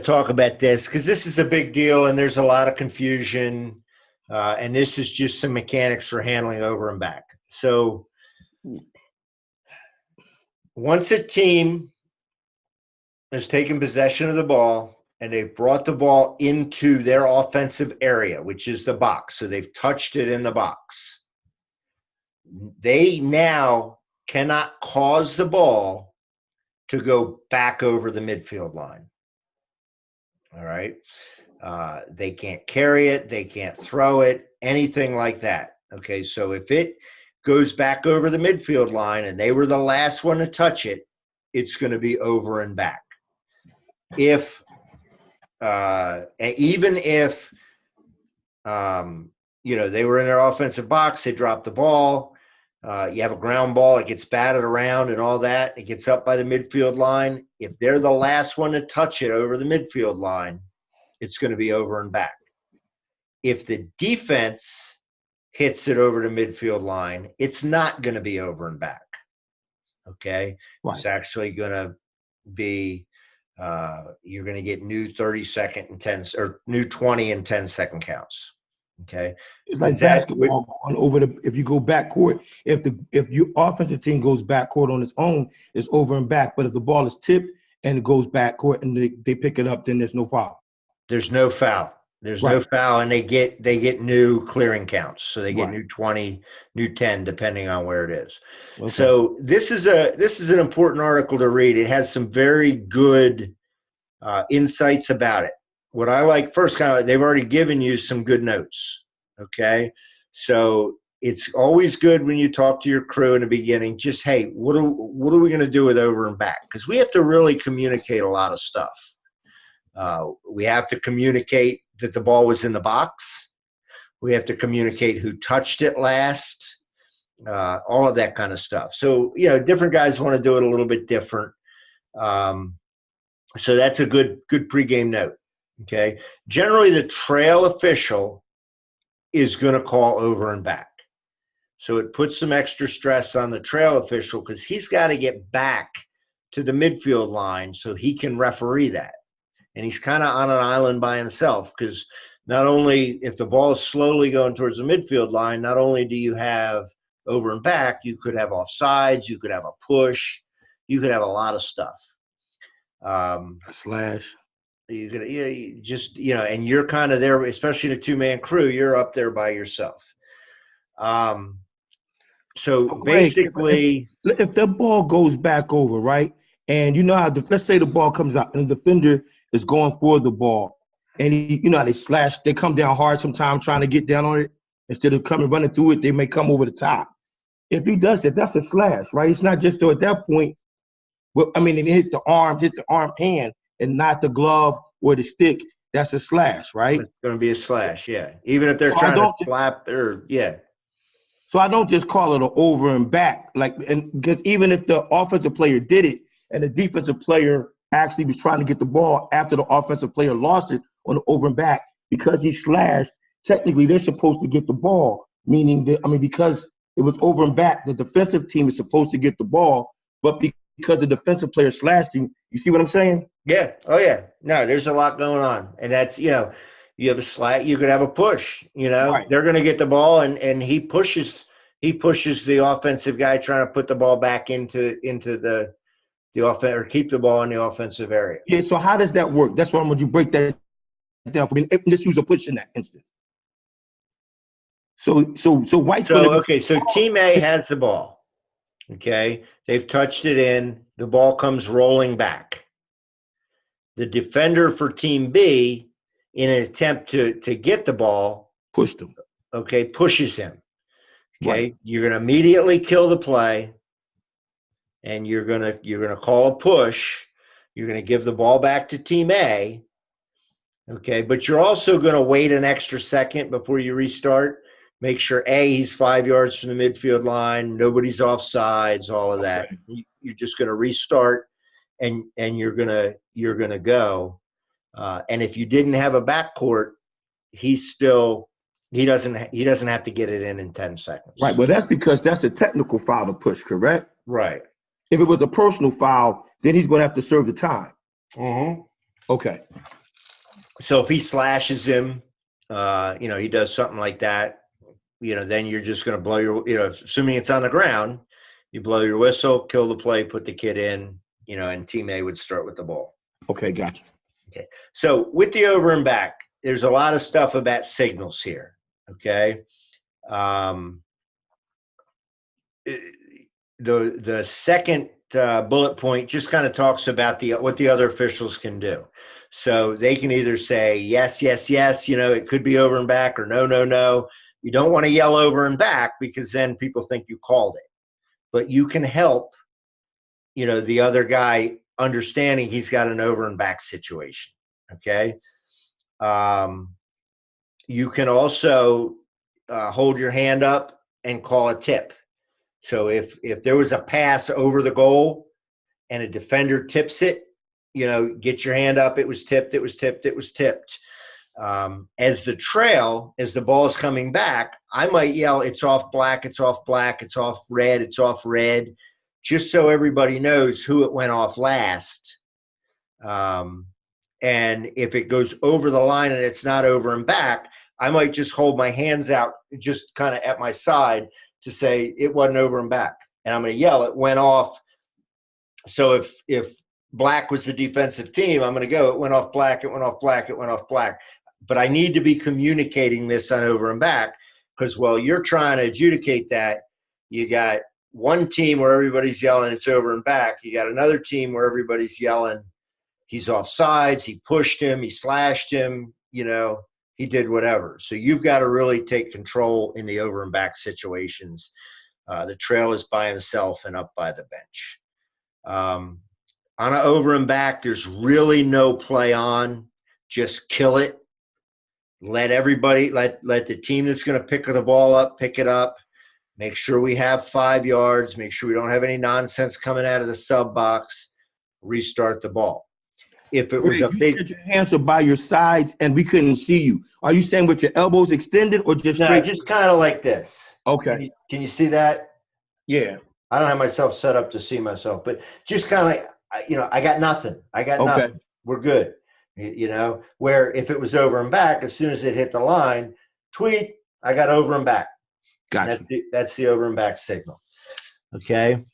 talk about this because this is a big deal and there's a lot of confusion. And this is just some mechanics for handling over and back. So once a team has taken possession of the ball and they've brought the ball into their offensive area, which is the box, so they've touched it in the box, they now cannot cause the ball to go back over the midfield line. All right. They can't carry it. They can't throw it, anything like that. Okay. So if it goes back over the midfield line and they were the last one to touch it, it's going to be over and back. If, even if, they were in their offensive box, they dropped the ball, you have a ground ball, it gets batted around and all that, it gets up by the midfield line. If they're the last one to touch it over the midfield line, it's going to be over and back. If the defense hits it over the midfield line, it's not going to be over and back. Okay? Right. It's actually going to be, you're going to get new 30-second and 10, or new 20 and 10-second counts. Okay? It's like basketball going over if you go backcourt, if your offensive team goes backcourt on its own, it's over and back. But if the ball is tipped and it goes backcourt and they pick it up, then there's no foul. There's no foul. There's no foul, and they get new clearing counts. So they get new 20, new 10, depending on where it is. Okay. So this is an important article to read. It has some very good insights about it. What I like first, they've already given you some good notes. Okay, so it's always good when you talk to your crew in the beginning. Just, hey, what are we going to do with over and back? Because we have to really communicate a lot of stuff. We have to communicate that the ball was in the box. We have to communicate who touched it last, all of that kind of stuff. So, different guys want to do it a little bit different. So that's a good pregame note. Okay. Generally, the trail official is going to call over and back. So it puts some extra stress on the trail official because he's got to get back to the midfield line so he can referee that. And he's kind of on an island by himself because not only if the ball is slowly going towards the midfield line, not only do you have over and back, you could have offsides, you could have a push, you could have a lot of stuff. A slash. You could, you just, and you're kind of there, especially in a two-man crew, you're up there by yourself. So basically, if the ball goes back over, right, and how let's say the ball comes out and the defender is going for the ball, and how they come down hard sometimes trying to get down on it instead of running through it. They may come over the top. if he does that, that's a slash, right? It's not just though at that point. Well, I mean, if it hits the arm hand, and not the glove or the stick. That's a slash, right? It's going to be a slash, yeah. Even if they're So trying to slap or yeah. So I don't just call it an over and back, like, and because even if the offensive player did it and the defensive player actually was trying to get the ball after the offensive player lost it on the over and back, because he slashed, technically they're supposed to get the ball. Meaning that, I mean, because it was over and back, the defensive team is supposed to get the ball, but because the defensive player slashed him, you see what I'm saying? Yeah. Oh yeah. No, there's a lot going on, and that's you have a slash. You could have a push. Right. They're going to get the ball, and he pushes the offensive guy trying to put the ball back into the offense or keep the ball in the offensive area. Yeah. So how does that work? That's why I'm going to break that down for me. Let's use a push in that instance. So White's going to. Okay. So Team A has the ball. Okay. They've touched it in. The ball comes rolling back. The defender for Team B, in an attempt to get the ball, pushed him. Okay, pushes him. Okay, Right. You're going to immediately kill the play, and you're going to call a push. You're going to give the ball back to Team A. Okay, but you're also going to wait an extra second before you restart. Make sure he's 5 yards from the midfield line. Nobody's offsides. All of that. Okay. You're just going to restart. And you're gonna go, and if you didn't have a backcourt, he doesn't have to get it in 10 seconds. Right, but that's because that's a technical foul to push, correct? Right. If it was a personal foul, then he's gonna have to serve the time. Mm-hmm. Okay. So if he slashes him, he does something like that, then you're just gonna blow your, assuming it's on the ground, you blow your whistle, kill the play, put the kid in. And Team A would start with the ball. Okay, gotcha. Okay. So with the over and back, there's a lot of stuff about signals here. Okay. The second bullet point just kind of talks about what the other officials can do. So they can either say yes, yes, yes, it could be over and back, or no, no, no. You don't want to yell over and back because then people think you called it. But you can help the other guy understanding he's got an over and back situation. Okay. You can also hold your hand up and call a tip. So if there was a pass over the goal and a defender tips it, get your hand up. It was tipped. It was tipped. It was tipped. As the ball is coming back, I might yell, it's off black, it's off black, it's off red, it's off red, just so everybody knows who it went off last. And if it goes over the line and it's not over and back, I might just hold my hands out just kind of at my side to say it wasn't over and back. And I'm going to yell, it went off. So if black was the defensive team, I'm going to go, it went off black, it went off black, it went off black. But I need to be communicating this on over and back, because while you're trying to adjudicate that, you got one team where everybody's yelling it's over and back. You got another team where everybody's yelling he's offsides, he pushed him, he slashed him, he did whatever. So you've got to really take control in the over and back situations. The trail is by himself and up by the bench. On an over and back, there's really no play on. Just kill it. Let everybody, let the team that's going to pick the ball up, pick it up. Make sure we have 5 yards. Make sure we don't have any nonsense coming out of the sub box. Restart the ball. If it was your hands are by your sides and we couldn't see you. Are you saying with your elbows extended or just straight? No, just kind of like this. Okay. Can you see that? Yeah. I don't have myself set up to see myself, but just kind of like, I got nothing. Nothing. We're good. Where if it was over and back, as soon as it hit the line, tweet, I got over and back. Gotcha. That's the over and back signal. Okay.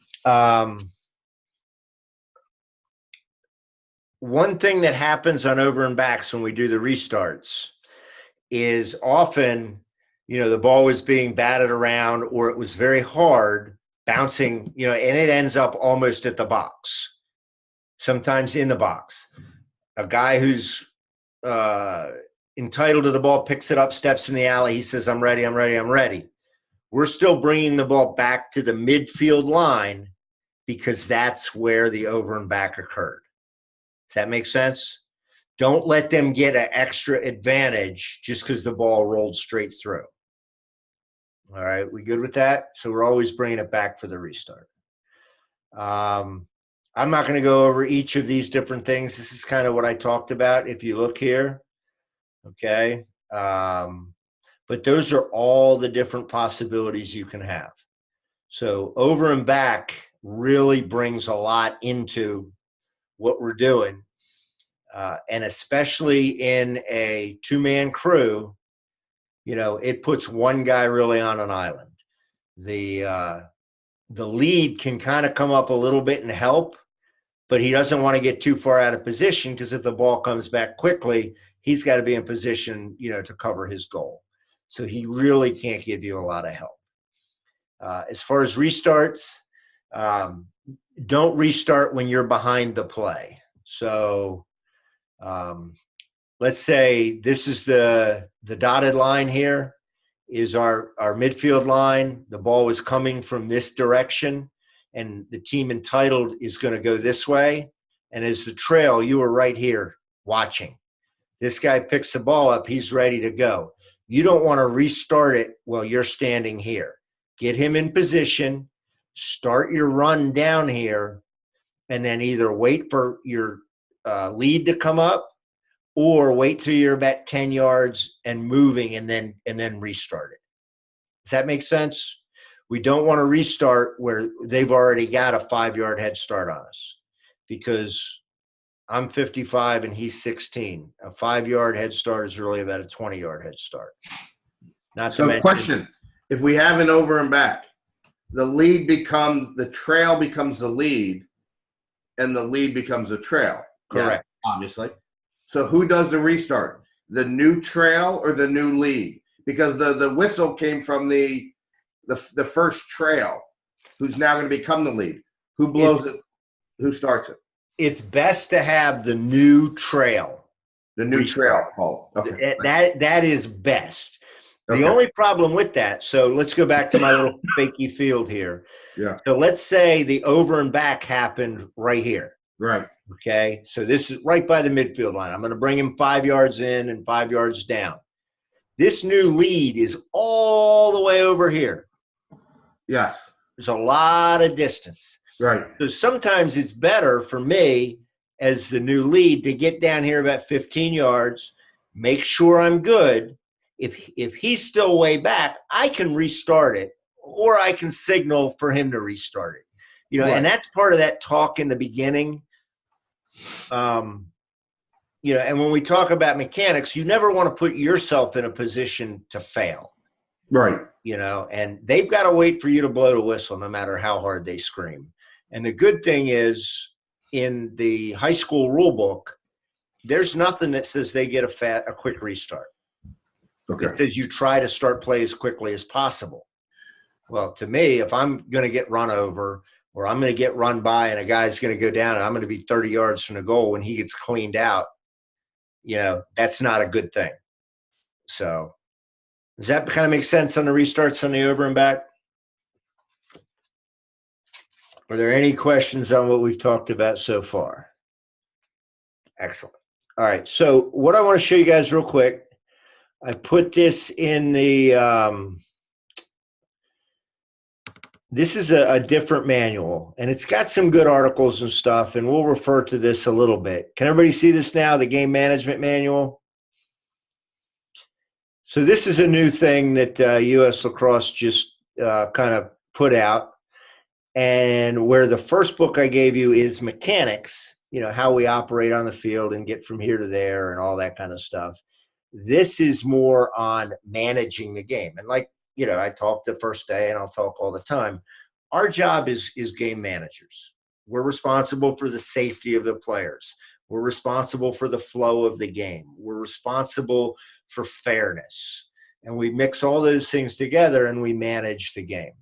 One thing that happens on over and backs when we do the restarts is often, the ball was being batted around or it was very hard bouncing, and it ends up almost at the box, sometimes in the box. A guy who's entitled to the ball picks it up, steps in the alley. He says, I'm ready, I'm ready, I'm ready. we're still bringing the ball back to the midfield line because that's where the over and back occurred. Does that make sense? Don't let them get an extra advantage just because the ball rolled straight through. All right, we good with that? So we're always bringing it back for the restart. I'm not going to go over each of these different things. This is kind of what I talked about. If you look here, okay. But those are all the different possibilities you can have. So over and back really brings a lot into what we're doing. And especially in a two-man crew, you know, it puts one guy really on an island. The lead can kind of come up a little bit and help, but he doesn't want to get too far out of position because if the ball comes back quickly, he's got to be in position, you know, to cover his goal. So he really can't give you a lot of help. As far as restarts, don't restart when you're behind the play. So let's say this is the dotted line here is our midfield line. The ball was coming from this direction, and the team entitled is going to go this way. And as the trail, you were right here watching. This guy picks the ball up. He's ready to go. You don't want to restart it while you're standing here. Get him in position, start your run down here, and then either wait for your lead to come up or wait till you're about 10 yards and moving and then restart it. Does that make sense? We don't want to restart where they've already got a 5-yard head start on us because I'm 55 and he's 16. A 5-yard head start is really about a 20-yard head start. So question, if we have an over and back, the trail becomes the lead and the lead becomes a trail. Correct. Yeah, obviously. So who does the restart? The new trail or the new lead? Because the whistle came from the first trail, who's now going to become the lead. Who blows it? Who starts it? It's best to have the new trail. The new trail call. Okay. That is best. Okay. The only problem with that, so let's go back to my little fakey field here. Yeah. So let's say the over and back happened right here. Right. Okay. So this is right by the midfield line. I'm going to bring him 5 yards in and 5 yards down. This new lead is all the way over here. Yes. There's a lot of distance. Right. So sometimes it's better for me as the new lead to get down here about 15 yards, make sure I'm good. If he's still way back, I can restart it or I can signal for him to restart it. You know, right. And that's part of that talk in the beginning. You know, and when we talk about mechanics, you never want to put yourself in a position to fail. Right. You know, and they've got to wait for you to blow the whistle no matter how hard they scream. And the good thing is in the high school rule book, there's nothing that says they get a quick restart. Okay. It says you try to start play as quickly as possible. Well, to me, if I'm going to get run over or I'm going to get run by and a guy's going to go down and I'm going to be 30 yards from the goal when he gets cleaned out, you know, that's not a good thing. So does that kind of make sense on the restarts on the over and back? Are there any questions on what we've talked about so far? Excellent. All right. So what I want to show you guys real quick, I put this in the, this is a different manual, and it's got some good articles and stuff, and we'll refer to this a little bit. Can everybody see this now, the game management manual? So this is a new thing that U.S. Lacrosse just kind of put out, and where the first book I gave you is mechanics, you know, how we operate on the field and get from here to there and all that kind of stuff. This is more on managing the game. And like, you know, I talked the first day and I'll talk all the time. Our job is game managers. We're responsible for the safety of the players. We're responsible for the flow of the game. We're responsible for fairness. And we mix all those things together and we manage the game.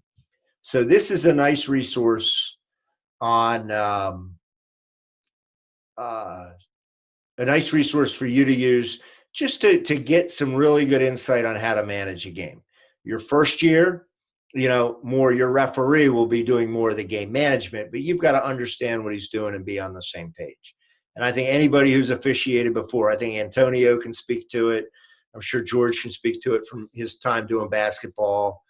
So this is a nice resource on a nice resource for you to use just to get some really good insight on how to manage a game. Your first year, more your referee will be doing more of the game management, but you've got to understand what he's doing and be on the same page. And I think anybody who's officiated before, I think Antonio can speak to it. I'm sure George can speak to it from his time doing basketball.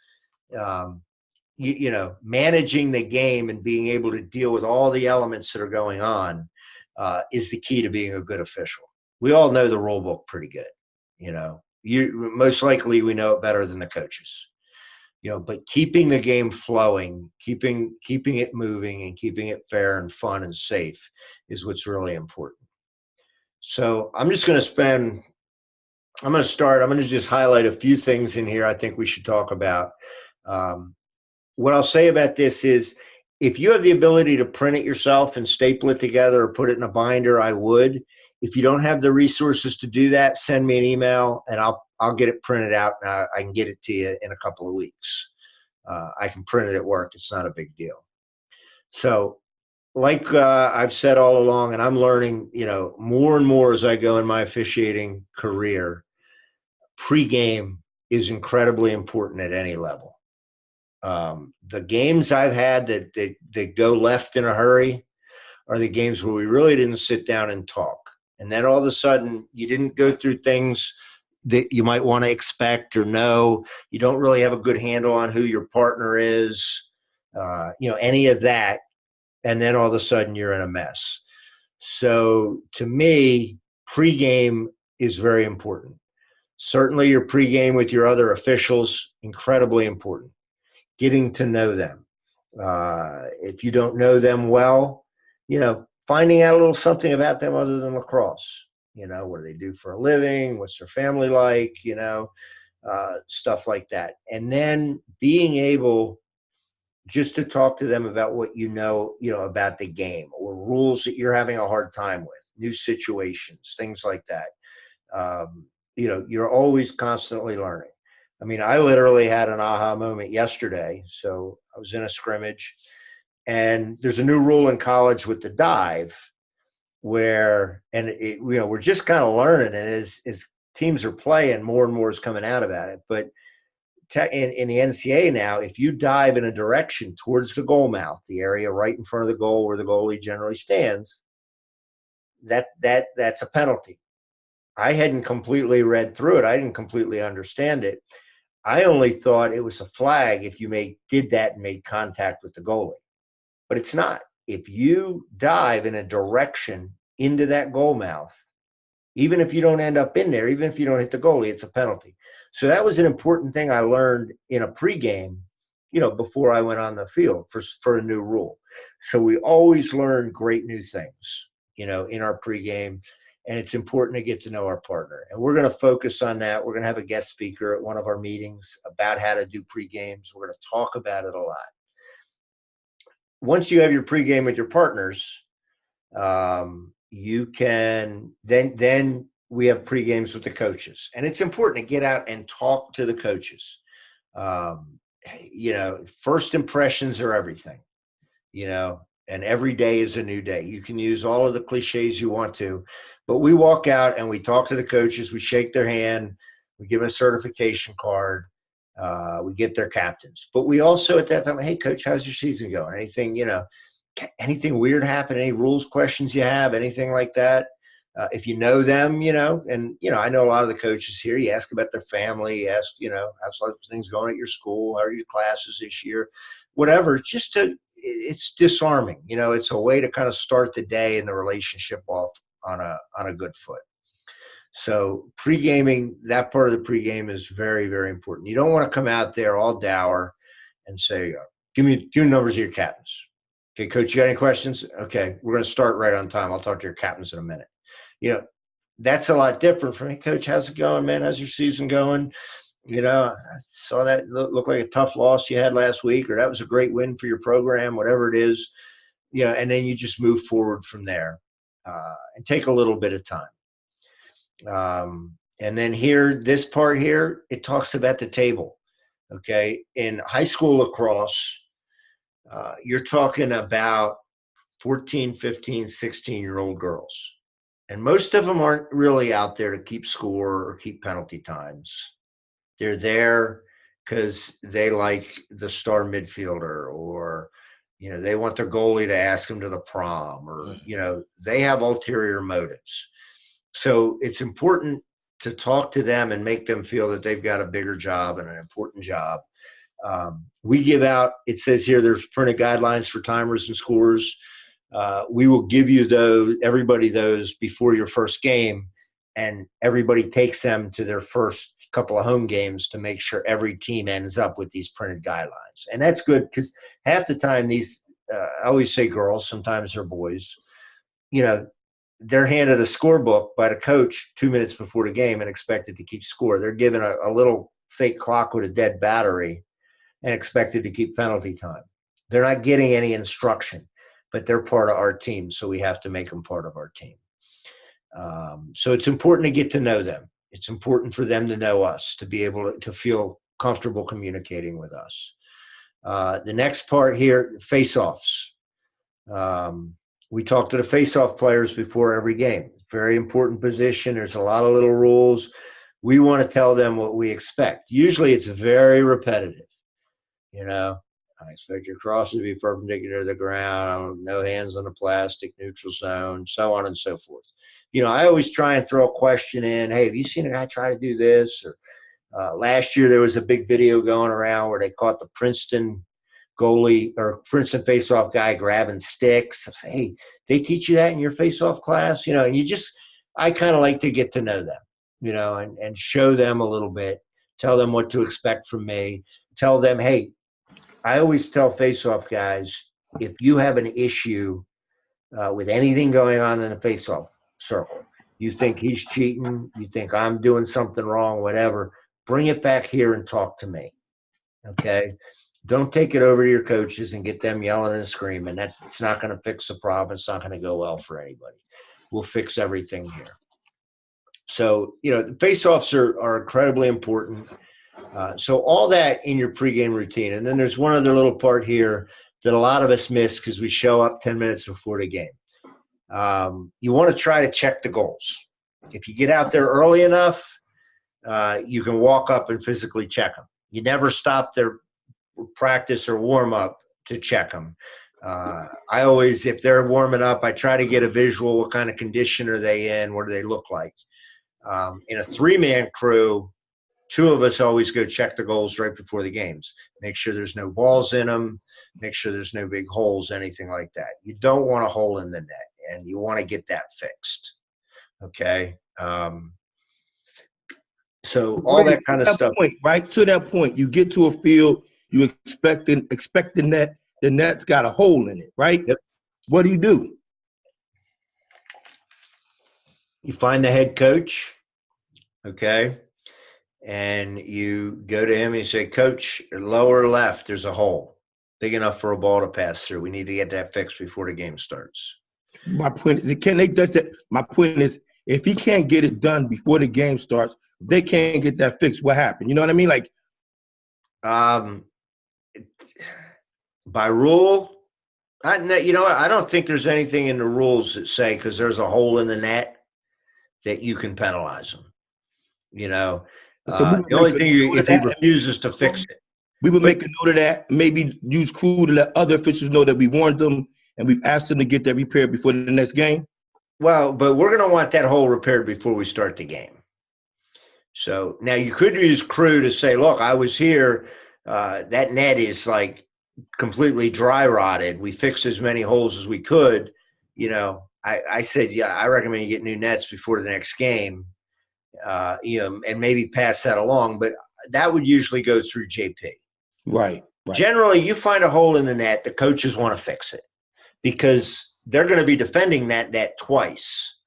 Managing the game and being able to deal with all the elements that are going on is the key to being a good official. We all know the rule book pretty good. Most likely we know it better than the coaches. But keeping the game flowing, keeping it moving, and keeping it fair and fun and safe is what's really important. So I'm going to just highlight a few things in here I think we should talk about. What I'll say about this is, if you have the ability to print it yourself and staple it together or put it in a binder, I would. If you don't have the resources to do that, send me an email and I'll get it printed out, and I can get it to you in a couple of weeks. I can print it at work. It's not a big deal. So like I've said all along, and I'm learning, more and more as I go in my officiating career, pregame is incredibly important at any level. The games I've had that go left in a hurry are the games where we really didn't sit down and talk. And then all of a sudden you didn't go through things that you might want to expect or know. You don't really have a good handle on who your partner is, any of that. And then all of a sudden you're in a mess. So to me, pregame is very important. Certainly your pregame with your other officials, incredibly important. Getting to know them. If you don't know them well, finding out a little something about them other than lacrosse. What do they do for a living? What's their family like? Stuff like that. And then being able just to talk to them about what about the game, or rules that you're having a hard time with, new situations, things like that. You're always constantly learning. I mean, I literally had an aha moment yesterday. So I was in a scrimmage, and there's a new rule in college with the dive we're just kind of learning, and as teams are playing, more and more is coming out about it. But in the NCAA now, if you dive in a direction towards the goal mouth, the area right in front of the goal where the goalie generally stands, that's a penalty. I hadn't completely read through it. I didn't completely understand it. I only thought it was a flag if you did that and made contact with the goalie. But it's not. If you dive in a direction into that goal mouth, even if you don't end up in there, even if you don't hit the goalie, it's a penalty. So that was an important thing I learned in a pregame, before I went on the field for a new rule. So we always learn great new things, in our pregame. And it's important to get to know our partner. And we're going to focus on that. We're going to have a guest speaker at one of our meetings about how to do pre-games. We're going to talk about it a lot. Once you have your pregame with your partners, you can then we have pre-games with the coaches. And it's important to get out and talk to the coaches. First impressions are everything, and every day is a new day. You can use all of the cliches you want to, but we walk out and we talk to the coaches. We shake their hand. We give them a certification card. We get their captains. But we also at that time, hey, coach, how's your season going? Anything weird happen? Any rules questions you have? Anything like that? If you know them, and, I know a lot of the coaches here, you ask about their family, you ask, how's things going at your school? How are your classes this year? Whatever, it's disarming. It's a way to kind of start the day and the relationship off on a good foot. So pre-gaming, that part of the pre-game is very, very important. You don't want to come out there all dour and say, give me numbers of your captains. Okay, coach, you got any questions? Okay, we're going to start right on time. I'll talk to your captains in a minute. That's a lot different from, hey, coach, how's it going, man? How's your season going? I saw that look like a tough loss you had last week, or that was a great win for your program, whatever it is. And then you just move forward from there and take a little bit of time. And then this part here, it talks about the table. Okay. In high school lacrosse, you're talking about 14, 15, 16-year-old girls. And most of them aren't really out there to keep score or keep penalty times. They're there because they like the star midfielder, or, they want their goalie to ask them to the prom, or, they have ulterior motives. So it's important to talk to them and make them feel that they've got a bigger job and an important job. We give out, it says here, there's printed guidelines for timers and scores. We will give you everybody those before your first game, and everybody takes them to their first couple of home games to make sure every team ends up with these printed guidelines. And that's good, because half the time I always say girls, sometimes they're boys, they're handed a scorebook by the coach 2 minutes before the game and expected to keep score. They're given a little fake clock with a dead battery and expected to keep penalty time. They're not getting any instruction, but they're part of our team, so we have to make them part of our team. So it's important to get to know them. It's important for them to know us, to be able to feel comfortable communicating with us. The next part here, face-offs. We talk to the face-off players before every game. Very important position. There's a lot of little rules. We want to tell them what we expect. Usually it's very repetitive. I expect your cross to be perpendicular to the ground, no hands on the plastic, neutral zone, so on and so forth. I always try and throw a question in. Hey, have you seen a guy try to do this? Or last year there was a big video going around where they caught the Princeton goalie or Princeton face-off guy grabbing sticks. I say, hey, they teach you that in your face-off class? And I kind of like to get to know them, and show them a little bit, tell them what to expect from me, tell them, hey, I always tell face-off guys, if you have an issue with anything going on in the face-off circle, you think he's cheating, you think I'm doing something wrong, whatever, bring it back here and talk to me, okay? Don't take it over to your coaches and get them yelling and screaming. It's not going to fix the problem. It's not going to go well for anybody. We'll fix everything here. So, the face-offs are incredibly important. So all that in your pregame routine. And then there's one other little part here that a lot of us miss because we show up 10 minutes before the game. You want to try to check the goals. If you get out there early enough, you can walk up and physically check them. You never stop their practice or warm up to check them. I always, if they're warming up, I try to get a visual. What kind of condition are they in? What do they look like? In a three-man crew, two of us always go check the goals right before the games. Make sure there's no balls in them. Make sure there's no big holes, anything like that. You don't want a hole in the net, and you want to get that fixed. Okay? So all that kind of stuff. Right to that point, you get to a field, you expect the net. The net's got a hole in it, right? Yep. What do? You find the head coach, okay? And you go to him and you say, Coach, lower left, there's a hole big enough for a ball to pass through. We need to get that fixed before the game starts. My point is, my point is, if he can't get it done before the game starts, they can't get that fixed. What happened? You know what I mean? Like, by rule, I don't think there's anything in the rules that say because there's a hole in the net that you can penalize them. The only thing, if he refuses to fix it. We would make a note of that, maybe use crew to let other officials know that we warned them and we've asked them to get that repaired before the next game. Well, but we're going to want that hole repaired before we start the game. So now you could use crew to say, look, I was here. That net is like completely dry rotted. We fixed as many holes as we could. I said, yeah, I recommend you get new nets before the next game. And maybe pass that along, but that would usually go through JP. Right. Generally, you find a hole in the net, the coaches want to fix it because they're going to be defending that net twice,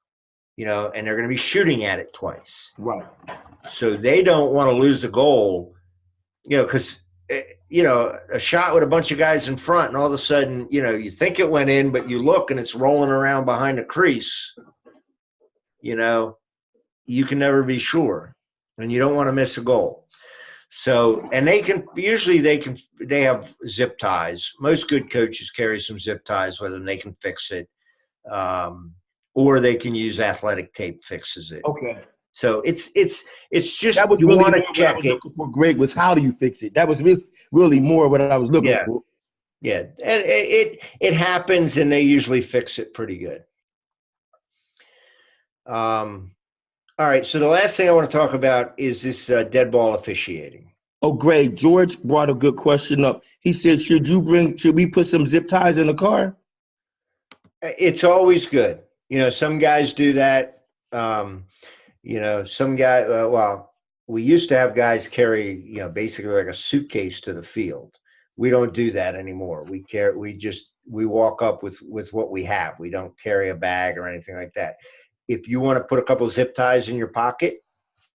and they're going to be shooting at it twice. Right. So they don't want to lose a goal, because, a shot with a bunch of guys in front and all of a sudden, you think it went in, but you look and it's rolling around behind the crease, you can never be sure, and you don't want to miss a goal. So, and they have zip ties. Most good coaches carry some zip ties with them. They can fix it. Or they can use athletic tape fixes it. Okay. So it's just That was you really want more to what I check was it. looking for, Greg, was how do you fix it? That was really more what I was looking Yeah. for. Yeah, and it happens, and they usually fix it pretty good. All right, so the last thing I want to talk about is this dead ball officiating. Oh, Greg, George brought a good question up. He said, should we put some zip ties in the car? It's always good. Some guys do that. Some guy. Well, we used to have guys carry, basically like a suitcase to the field. We don't do that anymore. We walk up with what we have. We don't carry a bag or anything like that. If you want to put a couple of zip ties in your pocket,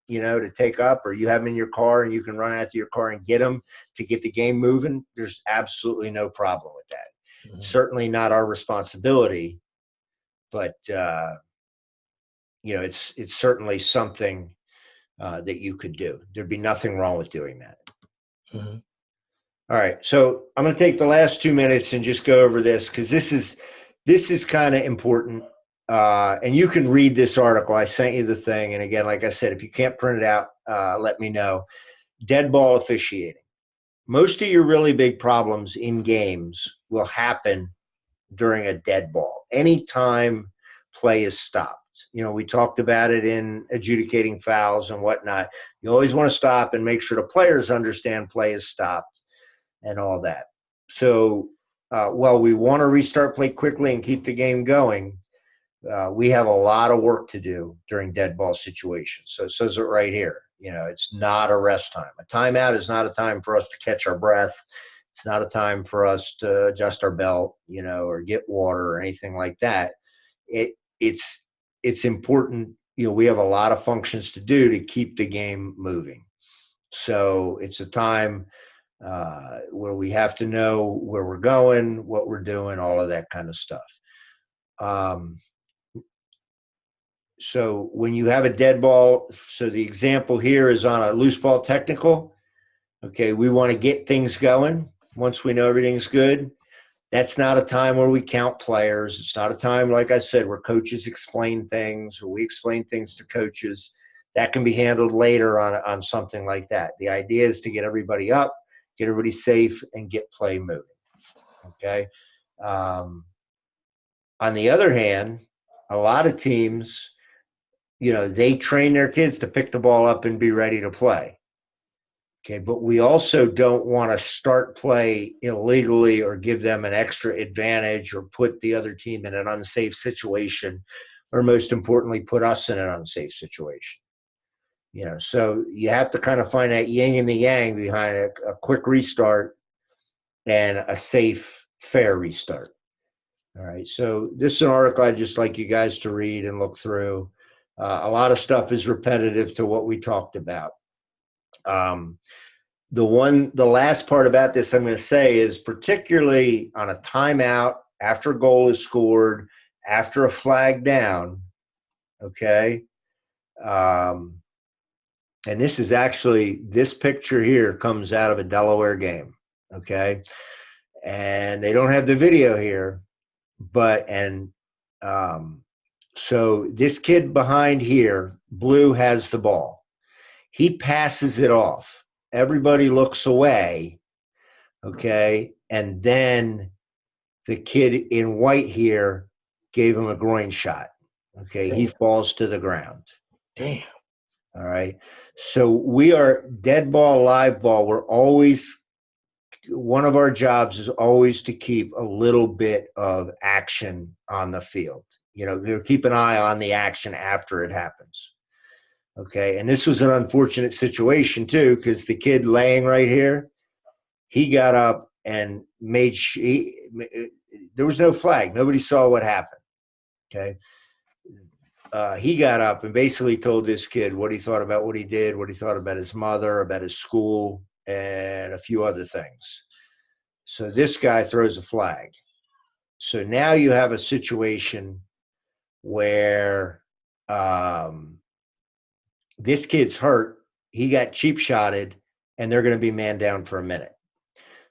to take up, or you have them in your car and you can run out to your car and get them to get the game moving, there's absolutely no problem with that. Mhm. Certainly not our responsibility, but it's certainly something that you could do. There'd be nothing wrong with doing that. Mhm. All right, so I'm going to take the last 2 minutes and just go over this, because this is kind of important. And you can read this article. I sent you the thing. And again, like I said, if you can't print it out, let me know. Dead ball officiating. Most of your really big problems in games will happen during a dead ball. Anytime play is stopped. We talked about it in adjudicating fouls and whatnot. You always want to stop and make sure the players understand play is stopped and all that. So while we want to restart play quickly and keep the game going, we have a lot of work to do during dead ball situations. So it says it right here. It's not a rest time. A timeout is not a time for us to catch our breath. It's not a time for us to adjust our belt, or get water or anything like that. It's important. We have a lot of functions to do to keep the game moving. So it's a time where we have to know where we're going, what we're doing, all of that kind of stuff. So when you have a dead ball, so the example here is on a loose ball technical. Okay, we want to get things going once we know everything's good. That's not a time where we count players. It's not a time, like I said, where coaches explain things or we explain things to coaches. That can be handled later on something like that. The idea is to get everybody up, get everybody safe, and get play moving. Okay. On the other hand, a lot of teams, they train their kids to pick the ball up and be ready to play. Okay, but we also don't want to start play illegally or give them an extra advantage or put the other team in an unsafe situation, or most importantly, put us in an unsafe situation. So you have to kind of find that yin and the yang behind a quick restart and a safe, fair restart. All right, so this is an article I'd just like you guys to read and look through. A lot of stuff is repetitive to what we talked about. The last part about this I'm going to say is, particularly on a timeout, after a goal is scored, after a flag down, okay? And this picture here comes out of a Delaware game, okay? And they don't have the video here, so this kid behind here, blue, has the ball. He passes it off. Everybody looks away, okay? And then the kid in white here gave him a groin shot, okay? Damn. He falls to the ground. Damn. All right. So we are dead ball, live ball. One of our jobs is always to keep a little bit of action on the field. Keep an eye on the action after it happens. Okay. And this was an unfortunate situation too, because the kid laying right here, he got up and there was no flag. Nobody saw what happened. Okay. He got up and basically told this kid what he thought about what he did, what he thought about his mother, about his school, and a few other things. So this guy throws a flag. So now you have a situation where this kid's hurt. He got cheap shotted, and they're going to be man down for a minute.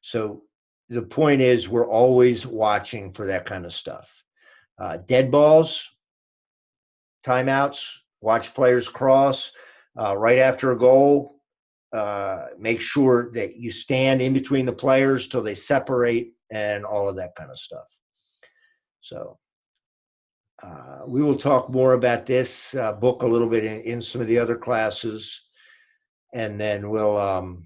So the point is, we're always watching for that kind of stuff. Dead balls, timeouts, watch players cross right after a goal. Make sure that you stand in between the players till they separate and all of that kind of stuff. So we will talk more about this book a little bit in some of the other classes. And then we'll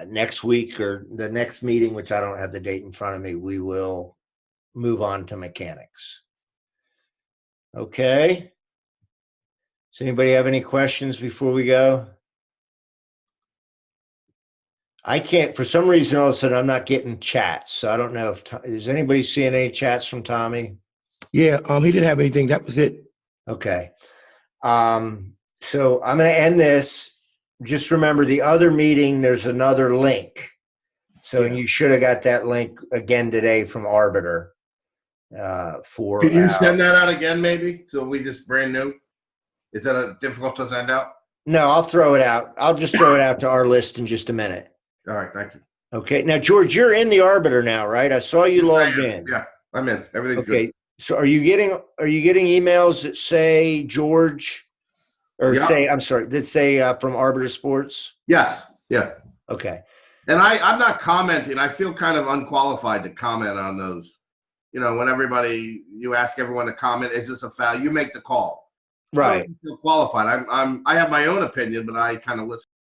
next week or the next meeting, which I don't have the date in front of me, we will move on to mechanics. Okay. Does anybody have any questions before we go? I can't, for some reason, all of a sudden, I'm not getting chats. So I don't know if, is anybody seeing any chats from Tommy? Yeah, he didn't have anything. That was it. Okay. So I'm going to end this. Just remember the other meeting, there's another link. So Yeah. you should have got that link again today from Arbiter. For Can you send that out again, maybe? So we just brand new? Is that difficult to send out? No, I'll throw it out. I'll just throw it out to our list in just a minute. All right, thank you. Okay. Now, George, you're in the Arbiter now, right? I saw you Yes, I logged am. in. Yeah, I'm in. Everything's Okay. good. So are you getting emails that say George or Yeah. say, I'm sorry, that say from Arbiter Sports? Yes, yeah. Okay. And I'm not commenting. I feel kind of unqualified to comment on those. You know, when you ask everyone to comment, is this a foul? You make the call. Right. I don't feel qualified. I have my own opinion, but I kind of listen.